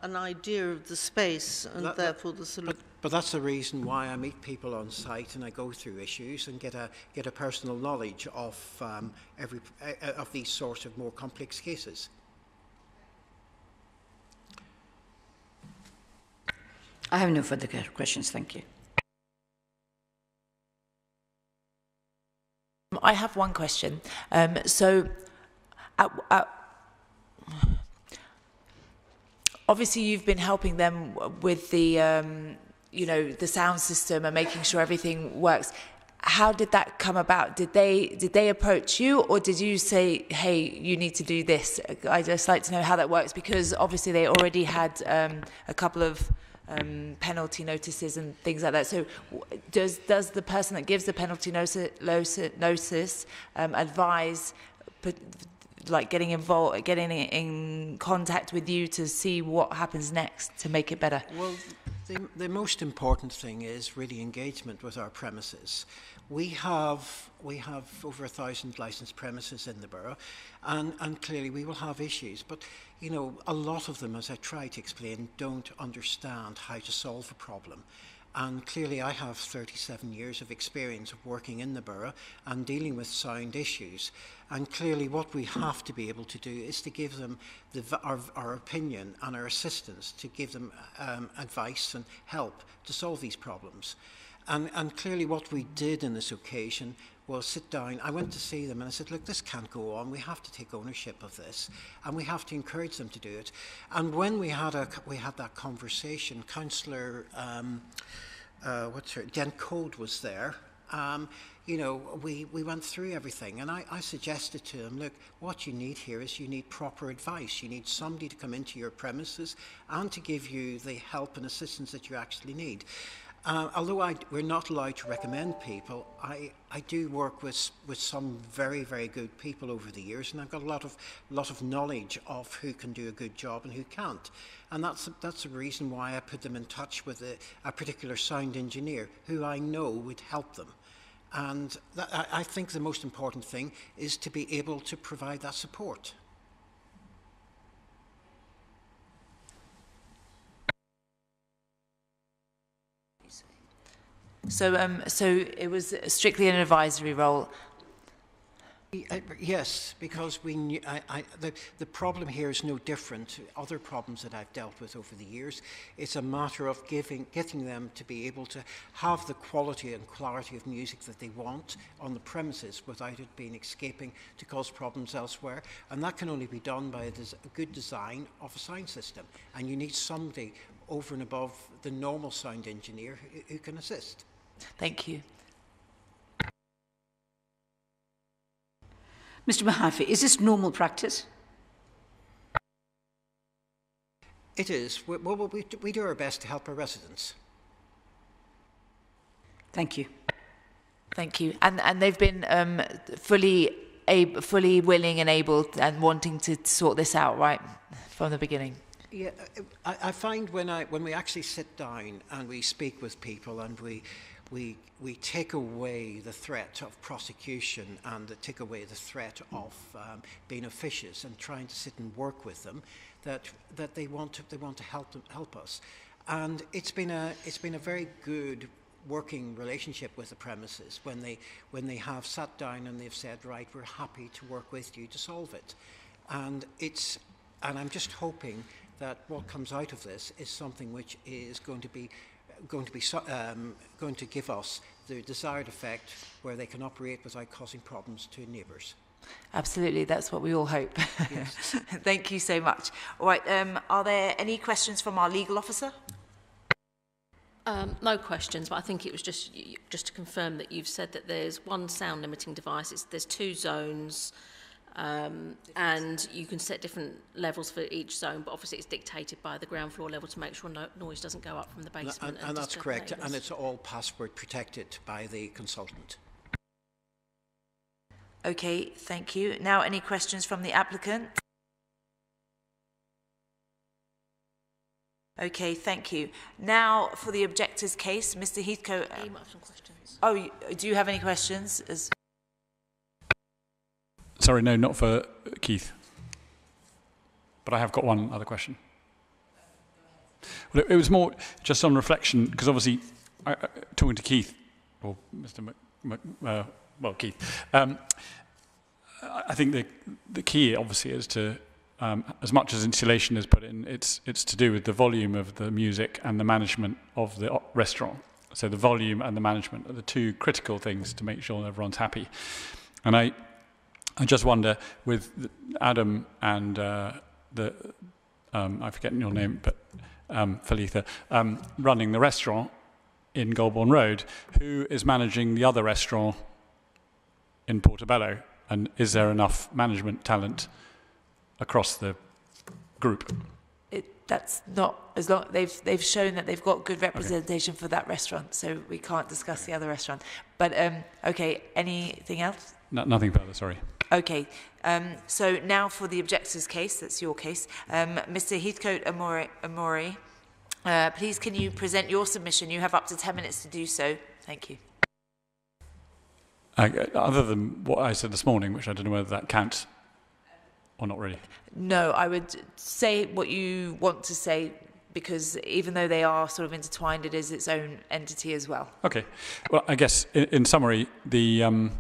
an idea of the space and therefore the solution. But that's the reason why I meet people on site and I go through issues and get a personal knowledge of of these sorts of more complex cases. I have no further questions, thank you. I have one question. Obviously, you've been helping them with the, you know, the sound system and making sure everything works. How did that come about? Did they approach you, or did you say, "Hey, you need to do this"? I'd just like to know how that works, because obviously they already had a couple of penalty notices and things like that. So, does the person that gives the penalty notice advise, like getting involved, getting in contact with you to see what happens next to make it better? Well, the most important thing is really engagement with our premises. We have over 1,000 licensed premises in the borough, and clearly we will have issues. But you know, a lot of them, as I try to explain, don't understand how to solve a problem. And clearly I have 37 years of experience of working in the borough and dealing with sound issues. And clearly what we have to be able to do is to give them our opinion and our assistance, to give them advice and help to solve these problems. And clearly what we did in this occasion was sit down. I went to see them and I said, look, this can't go on. We have to take ownership of this, and we have to encourage them to do it. And when we had that conversation, Councillor Jen Code was there. You know, we went through everything, and I suggested to him, look, what you need here is you need proper advice. You need somebody to come into your premises and to give you the help and assistance that you actually need. Although we're not allowed to recommend people, I do work with some very, very good people over the years, and I've got a lot of knowledge of who can do a good job and who can't. And that's the reason why I put them in touch with a particular sound engineer who I know would help them. And I think the most important thing is to be able to provide that support. So it was strictly an advisory role. Yes, because we knew, the problem here is no different to other problems that I've dealt with over the years. It's a matter of getting them to be able to have the quality and clarity of music that they want on the premises without it being escaping to cause problems elsewhere. And that can only be done by a good design of a sound system. And you need somebody over and above the normal sound engineer who can assist. Thank you. Mr. Mahaffey, is this normal practice? It is. We do our best to help our residents. Thank you. Thank you. And they've been fully willing and able and wanting to sort this out, right, from the beginning? Yeah, I find when we actually sit down and we speak with people and we take away the threat of prosecution and take away the threat of being officious and trying to sit and work with them, that they want to help us, and it's been a very good working relationship with the premises when they have sat down and they've said, right, we're happy to work with you to solve it, and I'm just hoping that what comes out of this is something which is going to give us the desired effect where they can operate without causing problems to neighbours. Absolutely, that's what we all hope. Yes. Thank you so much. All right, are there any questions from our legal officer? No questions, but I think it was just to confirm that you've said that there's one sound limiting device, there's 2 zones, and you can set different levels for each zone, but obviously it's dictated by the ground floor level to make sure no noise doesn't go up from the basement. And that's correct, and it's all password protected by the consultant. Okay, thank you. Now, any questions from the applicant? Okay, thank you. Now, for the objector's case, Mr. Heathcote. You might have some questions. Oh, do you have any questions? Sorry, no, not for Keith. But I have got one other question. Well, it was more just on reflection, because obviously, talking to Keith, or Mr. Keith, I think the key obviously is to as much as insulation is put in, it's to do with the volume of the music and the management of the restaurant. So the volume and the management are the two critical things to make sure everyone's happy. And I just wonder, with Adam and I forget your name, but Falitha, running the restaurant in Goulburn Road, who is managing the other restaurant in Portobello? And is there enough management talent across the group? That's not, as long they've shown that they've got good representation for that restaurant, so we can't discuss the other restaurant. But okay, anything else? No, nothing further, sorry. Okay, so now for the objector's case, that's your case. Mr. Heathcote Amori, please can you present your submission? You have up to 10 minutes to do so. Thank you. Other than what I said this morning, which I don't know whether that counts or not really. No, I would say what you want to say, because even though they are sort of intertwined, it is its own entity as well. Okay. Well, I guess in summary, the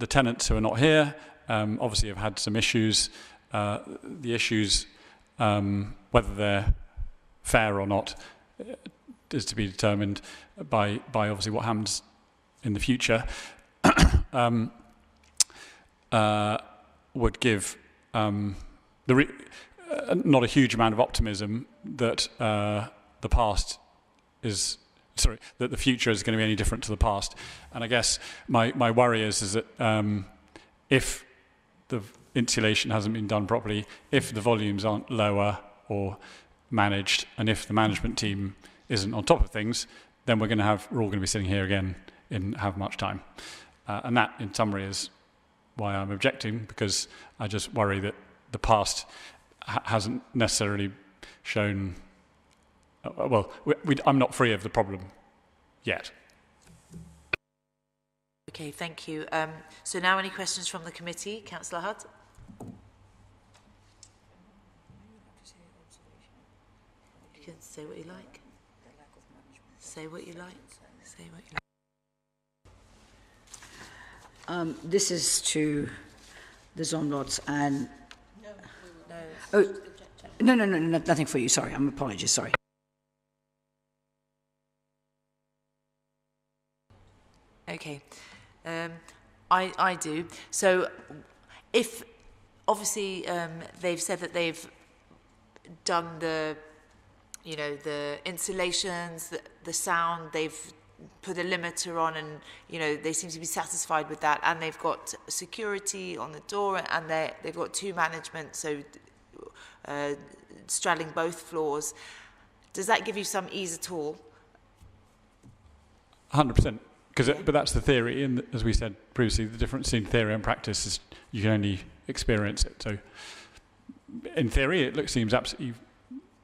tenants who are not here obviously have had some issues. The issues, whether they're fair or not, is to be determined by obviously what happens in the future. Would give not a huge amount of optimism that the past is, sorry, that the future is going to be any different to the past. And I guess my worry is that if the insulation hasn't been done properly, if the volumes aren't lower or managed, and if the management team isn't on top of things, then we're all going to be sitting here again in how much time. And that, in summary, is why I'm objecting, because I just worry that the past hasn't necessarily shown... I'm not free of the problem yet. Okay, thank you. So now any questions from the committee? Councillor Hudd? You can say what you like. Say what you like. Say what you like. This is to the Zomlots and... No, nothing for you, sorry, apologies, sorry. Okay, I do. So if, obviously, they've said that they've done the insulations, the sound, they've put a limiter on, and they seem to be satisfied with that, and they've got security on the door, and they've got two management, so straddling both floors. Does that give you some ease at all? 100%, but that's the theory, and as we said previously, the difference in theory and practice is you can only experience it. So in theory it seems absolutely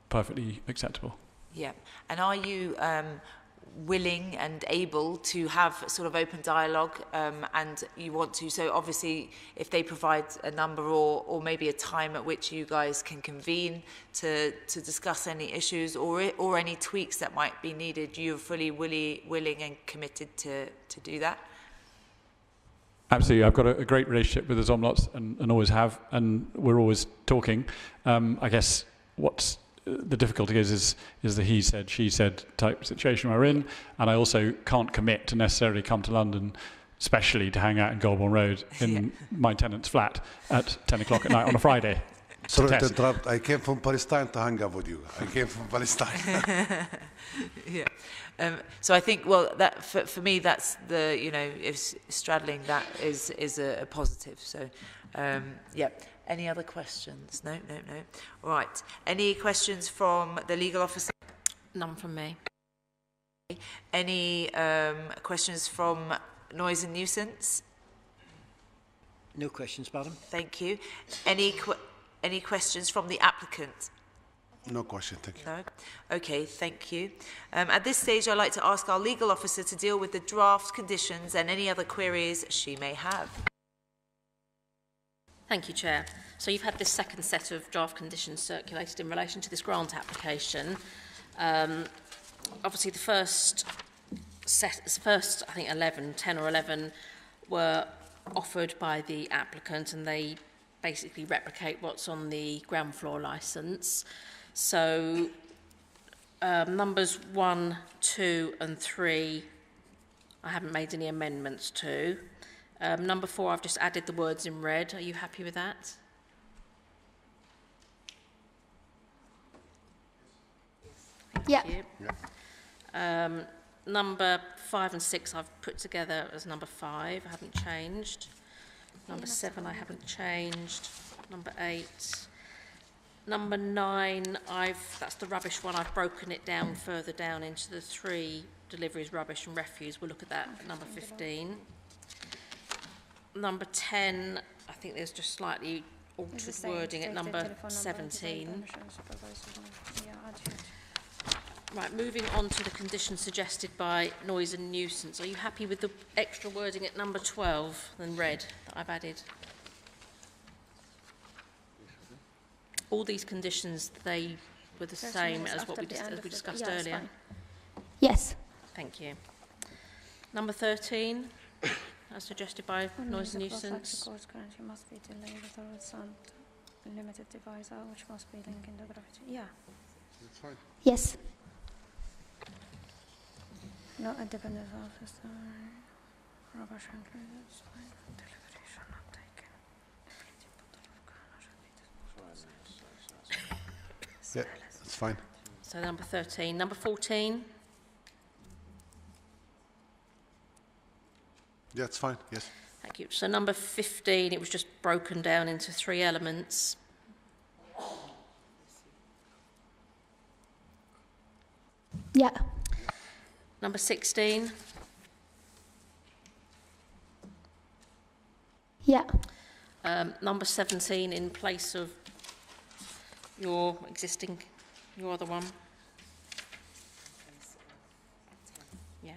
perfectly acceptable. Yeah, and are you willing and able to have sort of open dialogue, and you want to, so obviously if they provide a number or maybe a time at which you guys can convene to discuss any issues or any tweaks that might be needed, you're fully willing and committed to do that? Absolutely. I've got a great relationship with the Zomlots and always have, and we're always talking. I guess what's the difficulty is the he said, she said type situation we're in, and I also can't commit to necessarily come to London, especially to hang out in Goulburn Road in my tenant's flat at 10 o'clock at night on a Friday. Sorry to interrupt, I came from Palestine to hang out with you. I came from Palestine. Yeah. So I think, well, that for me, that's the, if straddling that is a positive. So, yeah. Any other questions? No. All right. Any questions from the legal officer? None from me. Any questions from Noise and Nuisance? No questions, madam. Thank you. Any questions from the applicant? No question, thank you. No? Okay, thank you. At this stage, I'd like to ask our legal officer to deal with the draft conditions and any other queries she may have. Thank you, Chair. So you've had this second set of draft conditions circulated in relation to this grant application. Obviously, the first, I think 10 or 11 were offered by the applicant, and they basically replicate what's on the ground floor licence. So numbers 1, 2 and 3, I haven't made any amendments to. Number 4, I've just added the words in red. Are you happy with that? Yeah. Thank you. Number 5 and 6 I've put together as number 5. I haven't changed. Number 7 I haven't changed. Number 8. Number 9, that's the rubbish one. I've broken it down further down into the 3 deliveries, rubbish and refuse. We'll look at that at number 15. Number 10, I think there's just slightly altered wording at number 17. Right, moving on to the conditions suggested by noise and nuisance. Are you happy with the extra wording at number 12 than red that I've added? All these conditions, they were the same as what we discussed earlier? Yes. Thank you. Number 13, as suggested by noise and nuisance. Must be delayed with sound limited device, which must be linked in the gravity. Yeah. That's fine. Yes. No independent office. Rubbish and delivery should not take. Yeah, that's fine. So number 13. Number 14. Yeah, it's fine, yes. Thank you. So number 15, it was just broken down into 3 elements. Yeah. Number 16. Yeah. Number 17 in place of your other one. Yeah.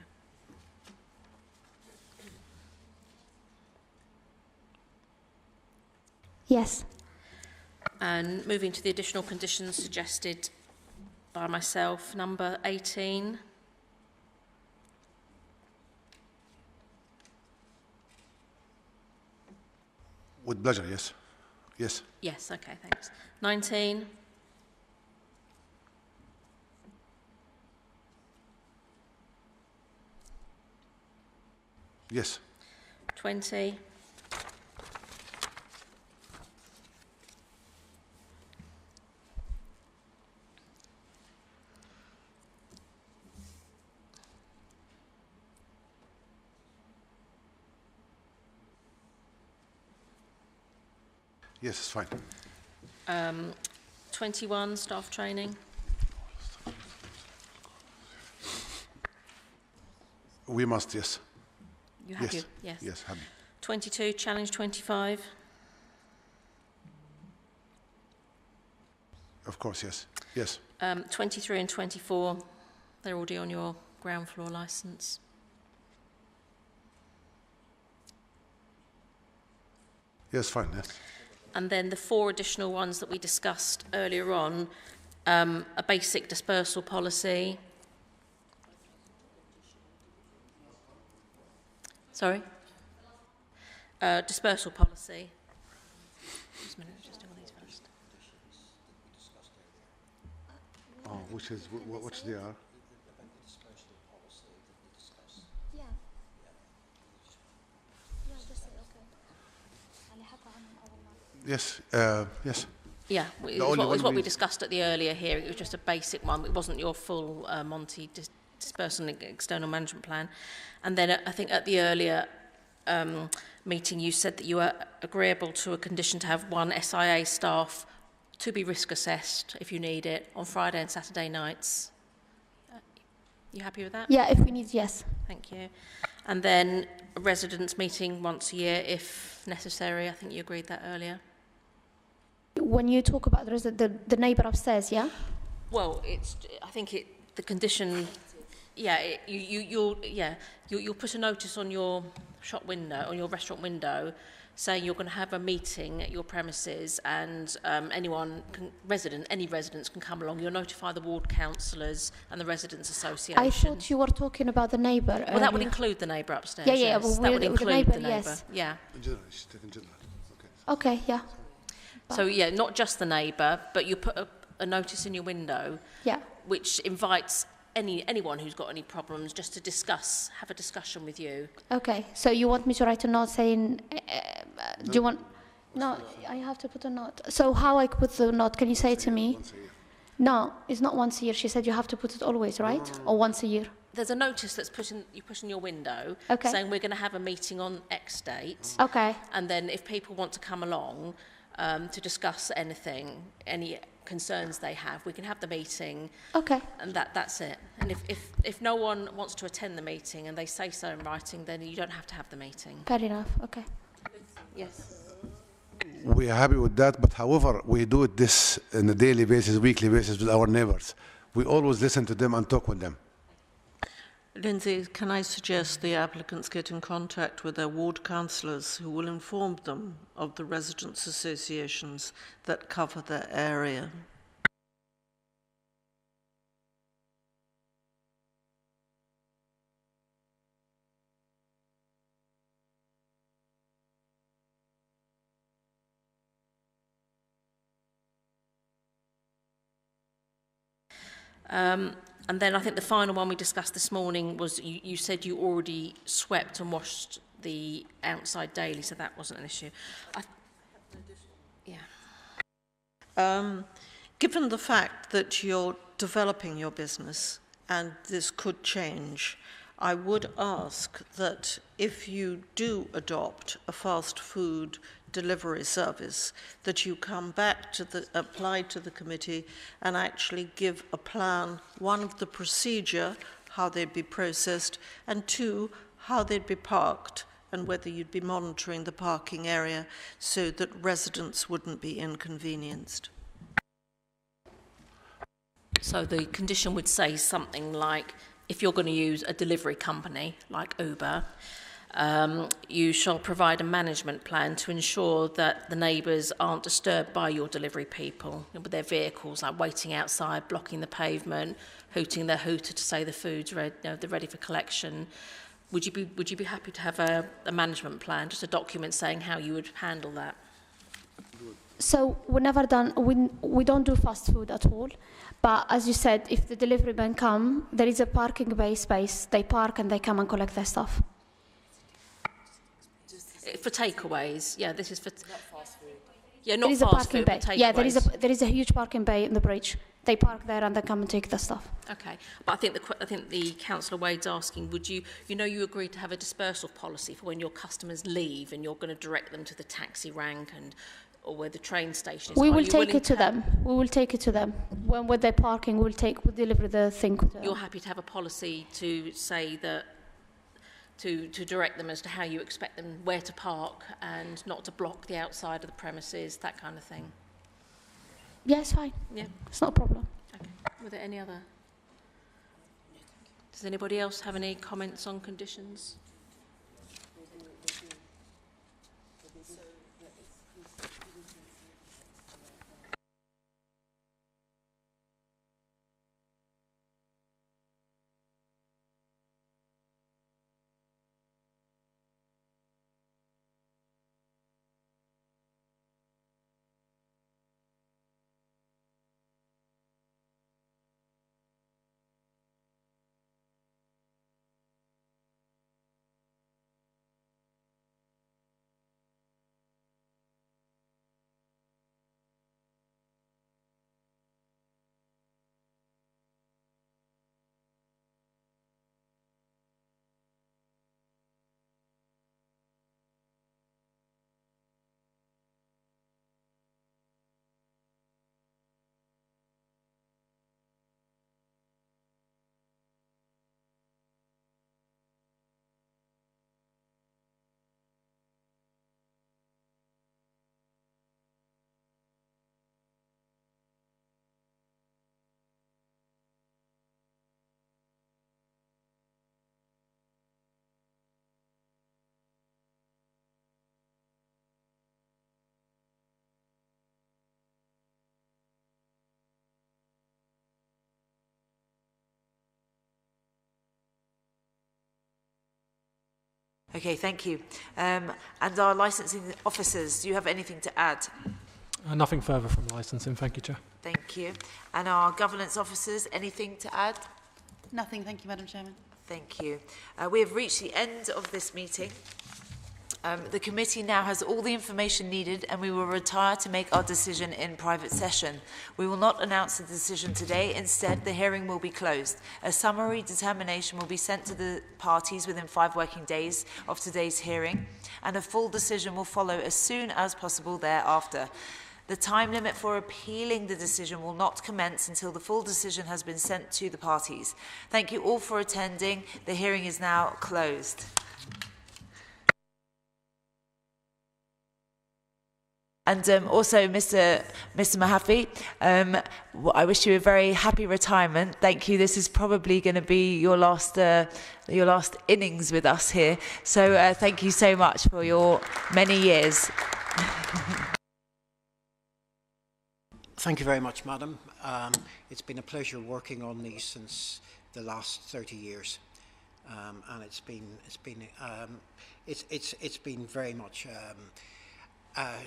Yes. And moving to the additional conditions suggested by myself, number 18. With pleasure, yes. Yes. Yes, okay, thanks. 19. Yes. 20. Yes, it's fine. 21, staff training. We must, yes. You happy? Yes. Yes. Yes, happy. 22, challenge 25. Of course, yes. Yes. 23 and 24, they're already on your ground floor licence. Yes, fine, yes. And then the 4 additional ones that we discussed earlier on, a basic dispersal policy. Sorry? Dispersal policy. Just a minute, just do all these first. Oh, which is, what's the R? Yes, yes. Yeah, it was what we discussed at the earlier hearing. It was just a basic one. It wasn't your full Monty dispersal and external management plan. And then I think at the earlier meeting you said that you were agreeable to a condition to have 1 SIA staff to be risk assessed if you need it on Friday and Saturday nights. You happy with that? Yeah, if we need, yes. Thank you. And then a residents meeting once a year if necessary. I think you agreed that earlier. When you talk about the neighbour upstairs, yeah? Well, I think the condition, yeah, you'll put a notice on your shop window, on your restaurant window, saying you're going to have a meeting at your premises, and any residents can come along. You'll notify the ward councillors and the residents' association. I thought you were talking about the neighbour. Well, that would include the neighbour upstairs. Yeah, yes. well, that would include the neighbour. Yes. Yeah. In general, she's in general. Okay, yeah. So, yeah, not just the neighbour, but you put a notice in your window Yeah. which invites anyone who's got any problems just to have a discussion with you. Okay. So you want me to write a note saying, do you want... No, I have to put a note. So how I put the note, can you say it to me? No, it's not once a year. She said you have to put it always, right? Or once a year? There's a notice that's you put in your window saying we're going to have a meeting on X date. Okay. And then if people want to come along to discuss anything, any concerns they have, we can have the meeting. Okay. And that's it. And if no one wants to attend the meeting and they say so in writing, then you don't have to have the meeting. Fair enough. Okay. Yes. We are happy with that, but however, we do it this on a daily basis, weekly basis with our neighbors. We always listen to them and talk with them. Lindsay, can I suggest the applicants get in contact with their ward councillors who will inform them of the residents' associations that cover their area? And then I think the final one we discussed this morning was you said you already swept and washed the outside daily, so that wasn't an issue. Given the fact that you're developing your business and this could change, I would ask that if you do adopt a fast food delivery service, that you come back to apply to the committee and actually give a plan, one of the procedure, how they'd be processed, and two, how they'd be parked, and whether you'd be monitoring the parking area so that residents wouldn't be inconvenienced. So the condition would say something like, if you're going to use a delivery company like Uber, you shall provide a management plan to ensure that the neighbours aren't disturbed by your delivery people with their vehicles, like waiting outside, blocking the pavement, hooting their hooter to say the food's ready, they're ready for collection. Would you be happy to have a management plan, just a document saying how you would handle that? So we never done, we don't do fast food at all. But as you said, if the delivery men come, there is a parking bay space. They park and they come and collect their stuff. For takeaways, yeah, this is for... Not fast food. Yeah, not there is fast a parking food, bay. but takeaways. Yeah, there is a huge parking bay in the bridge. They park there and they come and take the stuff. Okay, but I think the Councillor Wade's asking, would you you agreed to have a dispersal policy for when your customers leave and you're going to direct them to the taxi rank or where the train station is. We will take it to them. We will take it to them. When they're parking, we'll deliver the thing to them. You're happy to have a policy to say that, to direct them as to how you expect them, where to park and not to block the outside of the premises, that kind of thing? Yes, fine. Yeah. It's not a problem. Okay. Were there any other? Does anybody else have any comments on conditions? Okay, thank you. And our licensing officers, do you have anything to add? Nothing further from licensing. Thank you, Chair. Thank you. And our governance officers, anything to add? Nothing, thank you, Madam Chairman. Thank you. We have reached the end of this meeting. The committee now has all the information needed and we will retire to make our decision in private session. We will not announce the decision today. Instead, the hearing will be closed. A summary determination will be sent to the parties within 5 working days of today's hearing, and a full decision will follow as soon as possible thereafter. The time limit for appealing the decision will not commence until the full decision has been sent to the parties. Thank you all for attending. The hearing is now closed. And also, Mr. Mahaffey, I wish you a very happy retirement. Thank you. This is probably going to be your last innings with us here. So thank you so much for your many years. Thank you very much, Madam. It's been a pleasure working on these since the last 30 years, and it's been very much.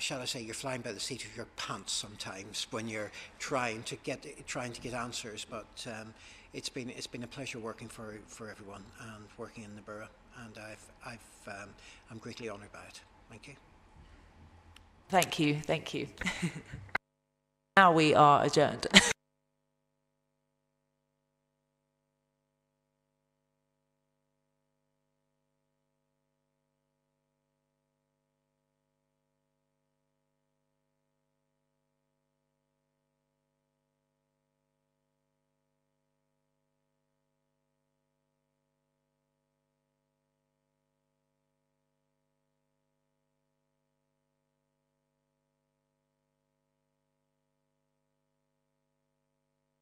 Shall I say, you're flying by the seat of your pants sometimes when you're trying to get answers. But it's been a pleasure working for everyone and working in the borough, and I'm greatly honoured by it. Thank you. Thank you. Thank you. Now we are adjourned.